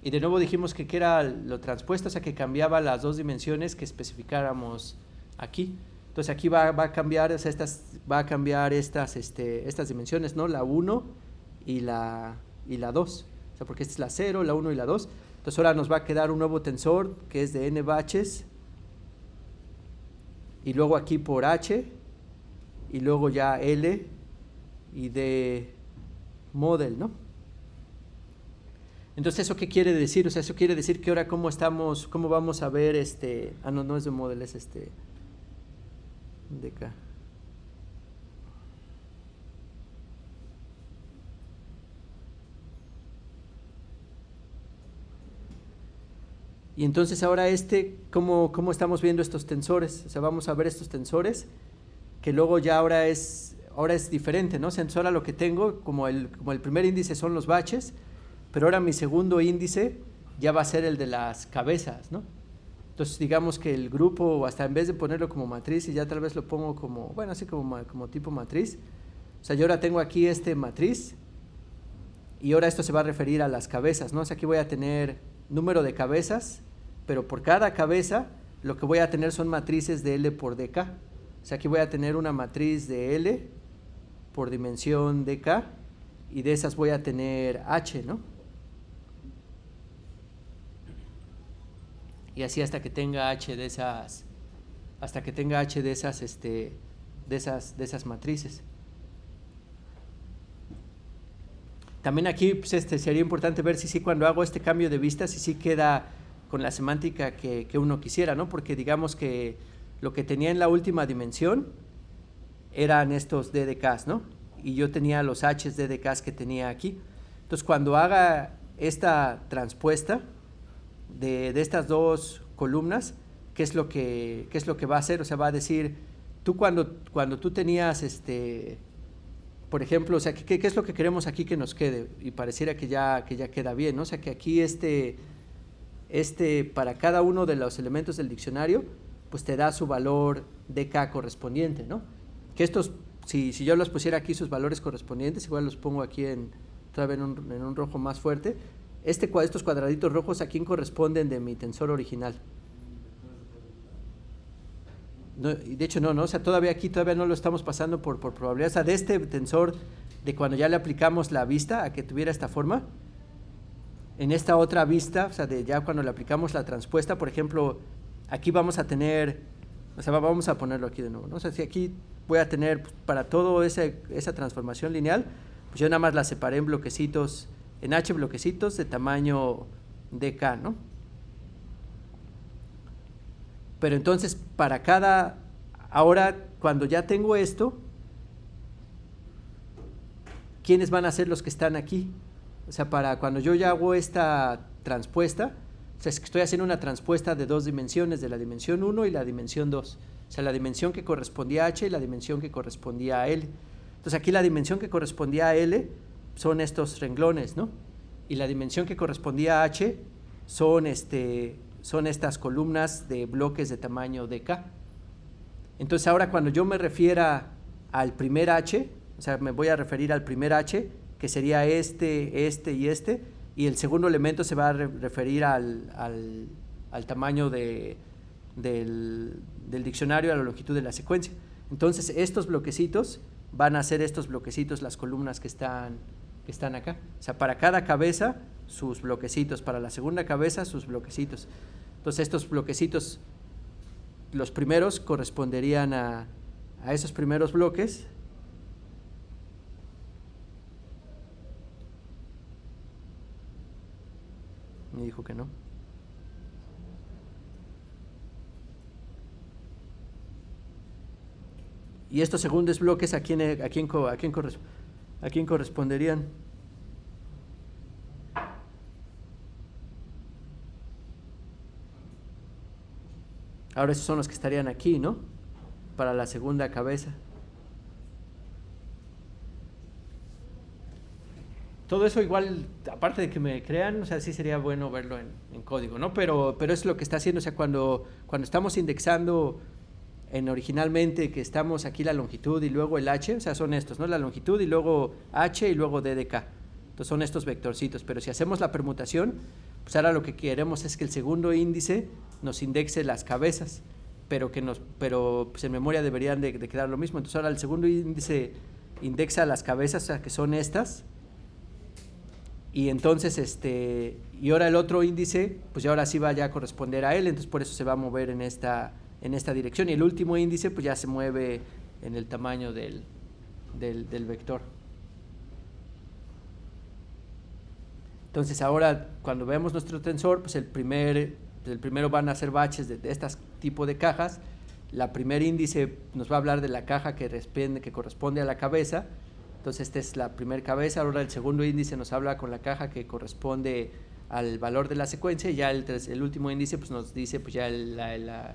S1: Y de nuevo dijimos que era lo transpuesto, o sea, que cambiaba las dos dimensiones que especificáramos aquí. Entonces aquí va a cambiar, o sea, estas dimensiones, ¿no? La 1 y la 2. O sea, porque esta es la 0, la 1 y la 2. Entonces ahora nos va a quedar un nuevo tensor que es de n batches. Y luego aquí por h. Y luego ya L y D model, ¿no? Entonces, ¿eso qué quiere decir? O sea, eso quiere decir que ahora cómo vamos a ver no es de model, es de acá. Y entonces ahora ¿cómo estamos viendo estos tensores? O sea, vamos a ver estos tensores, que luego ya ahora es diferente, ¿no? O sea, entonces ahora lo que tengo, como el primer índice son los baches, pero ahora mi segundo índice ya va a ser el de las cabezas, ¿no? Entonces digamos que el grupo, o hasta en vez de ponerlo como matriz, y ya tal vez lo pongo como, bueno, así como tipo matriz, o sea, yo ahora tengo aquí matriz, y ahora esto se va a referir a las cabezas, ¿no? O sea, aquí voy a tener número de cabezas, pero por cada cabeza lo que voy a tener son matrices de L por dk. O sea, aquí voy a tener una matriz de L por dimensión dk, y de esas voy a tener H, ¿no? Y así hasta que tenga H de esas, de esas matrices. También aquí pues, sería importante ver si cuando hago este cambio de vista, si sí queda con la semántica que uno quisiera, ¿no? Porque digamos que lo que tenía en la última dimensión eran estos DDKs, ¿no? Y yo tenía los H's DDKs que tenía aquí. Entonces, cuando haga esta transpuesta de estas dos columnas, ¿qué es lo que va a hacer? O sea, va a decir, tú cuando tú tenías por ejemplo, o sea, ¿qué es lo que queremos aquí que nos quede? Y pareciera que ya queda bien, ¿no? O sea, que aquí para cada uno de los elementos del diccionario, pues te da su valor dk correspondiente, ¿no? Que estos, si yo los pusiera aquí sus valores correspondientes, igual los pongo aquí todavía en un rojo más fuerte, estos cuadraditos rojos, ¿a quién corresponden de mi tensor original? No, de hecho no, o sea, todavía no lo estamos pasando por probabilidad. O sea, de este tensor, de cuando ya le aplicamos la vista a que tuviera esta forma, en esta otra vista, o sea, de ya cuando le aplicamos la transpuesta, por ejemplo, aquí vamos a tener, o sea, vamos a ponerlo aquí de nuevo, ¿no? O sea, si aquí voy a tener, pues, para toda esa transformación lineal, pues yo nada más la separé en bloquecitos, en H bloquecitos de tamaño dk, ¿no? Pero entonces, ahora cuando ya tengo esto, ¿quiénes van a ser los que están aquí? O sea, para cuando yo ya hago esta transpuesta, o sea, es que estoy haciendo una transpuesta de dos dimensiones, de la dimensión 1 y la dimensión 2. O sea, la dimensión que correspondía a H y la dimensión que correspondía a L. Entonces, aquí la dimensión que correspondía a L son estos renglones, ¿no? Y la dimensión que correspondía a H son estas columnas de bloques de tamaño dk. Entonces ahora cuando yo me refiera al primer H, o sea, me voy a referir al primer H, que sería y el segundo elemento se va a referir al tamaño del diccionario, a la longitud de la secuencia. Entonces estos bloquecitos van a ser las columnas que están acá. O sea, para cada cabeza sus bloquecitos, para la segunda cabeza sus bloquecitos. Entonces estos bloquecitos, los primeros corresponderían a esos primeros bloques. Me dijo que no. Y estos segundos bloques, ¿a quién corresponderían? Ahora esos son los que estarían aquí, ¿no? Para la segunda cabeza. Todo eso igual, aparte de que me crean, o sea, sí sería bueno verlo en código, ¿no? Pero es lo que está haciendo, o sea, cuando estamos indexando originalmente, que estamos aquí la longitud y luego el H, o sea, son estos, ¿no? La longitud y luego H y luego DDK. Entonces son estos vectorcitos, pero si hacemos la permutación, pues ahora lo que queremos es que el segundo índice nos indexe las cabezas, pero pues en memoria deberían de quedar lo mismo. Entonces ahora el segundo índice indexa las cabezas, o sea, que son estas, y entonces y ahora el otro índice, pues ya ahora sí va ya a corresponder a él, entonces por eso se va a mover en esta dirección, y el último índice pues ya se mueve en el tamaño del vector. Entonces ahora cuando vemos nuestro tensor, pues el primero van a ser baches de este tipo de cajas. La primer índice nos va a hablar de la caja que corresponde a la cabeza. Entonces esta es la primera cabeza. Ahora el segundo índice nos habla con la caja que corresponde al valor de la secuencia, y ya el último índice pues nos dice pues ya la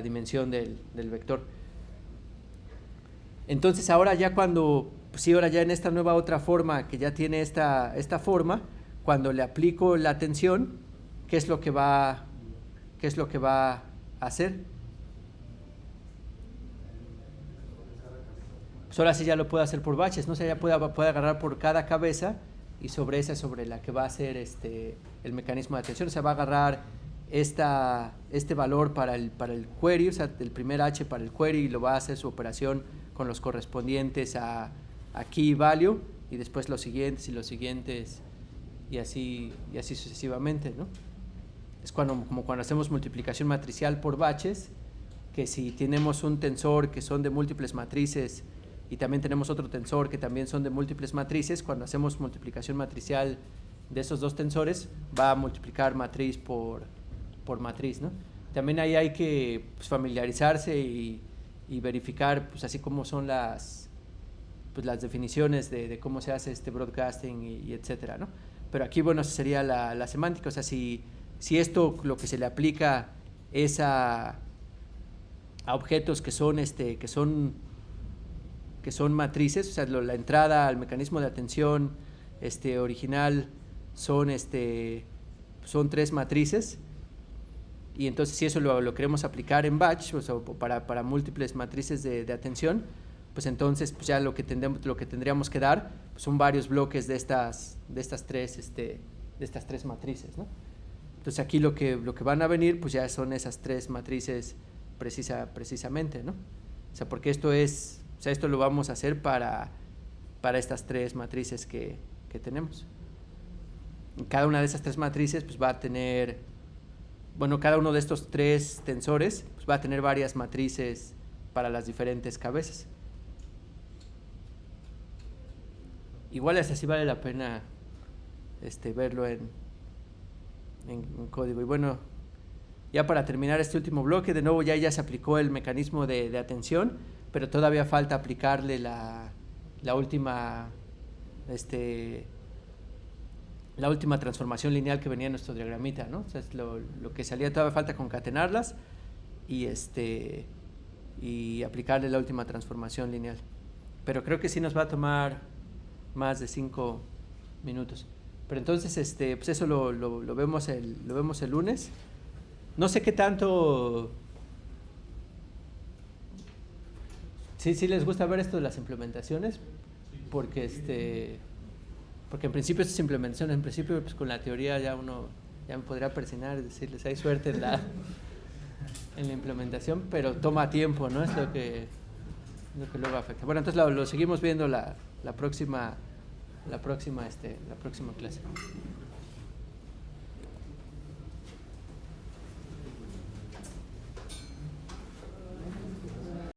S1: dimensión del vector. Entonces ahora ya ahora ya en esta nueva otra forma que ya tiene esta forma, cuando le aplico la tensión, ¿qué es lo que va a hacer? Pues ahora sí ya lo puedo hacer por baches, ¿no? O sea, ya puede agarrar por cada cabeza, y sobre esa es sobre la que va a hacer el mecanismo de atención. O sea, va a agarrar este valor para el query, o sea, el primer H para el query, y lo va a hacer su operación con los correspondientes a key value, y después los siguientes y los siguientes, y así sucesivamente, ¿no? Es como cuando hacemos multiplicación matricial por baches, que si tenemos un tensor que son de múltiples matrices y también tenemos otro tensor que también son de múltiples matrices, cuando hacemos multiplicación matricial de esos dos tensores, va a multiplicar matriz por matriz, ¿no? También ahí hay que pues, familiarizarse y verificar, pues así como son las definiciones de cómo se hace este broadcasting y etcétera, ¿no? Pero aquí, bueno, sería la semántica. O sea, si esto lo que se le aplica es a objetos que son matrices, o sea, la entrada al mecanismo de atención original son 3 matrices, y entonces si eso lo queremos aplicar en batch, o sea, para múltiples matrices de atención, pues entonces pues ya lo que tendríamos que dar pues son varios bloques de estas 3 matrices, ¿no? Entonces aquí lo que van a venir pues ya son esas 3 matrices precisamente, ¿no? O sea, porque esto lo vamos a hacer para estas 3 matrices que tenemos. Y cada una de esas 3 matrices pues va a tener, bueno, cada uno de estos 3 tensores pues va a tener varias matrices para las diferentes cabezas. Igual así vale la pena verlo en código. Y bueno, ya para terminar este último bloque, de nuevo ya se aplicó el mecanismo de atención, pero todavía falta aplicarle la última transformación lineal que venía en nuestro diagramita, ¿no? O sea, es lo que salía, todavía falta concatenarlas y aplicarle la última transformación lineal. Pero creo que sí nos va a tomar más de 5 minutos. Pero entonces pues eso lo vemos el lunes. No sé qué tanto. Sí les gusta ver esto de las implementaciones, porque porque en principio estas implementaciones, en principio pues con la teoría ya me podría persignar y decirles hay suerte en la implementación, pero toma tiempo, ¿no? Es lo que luego afecta. Bueno, entonces lo seguimos viendo la próxima clase.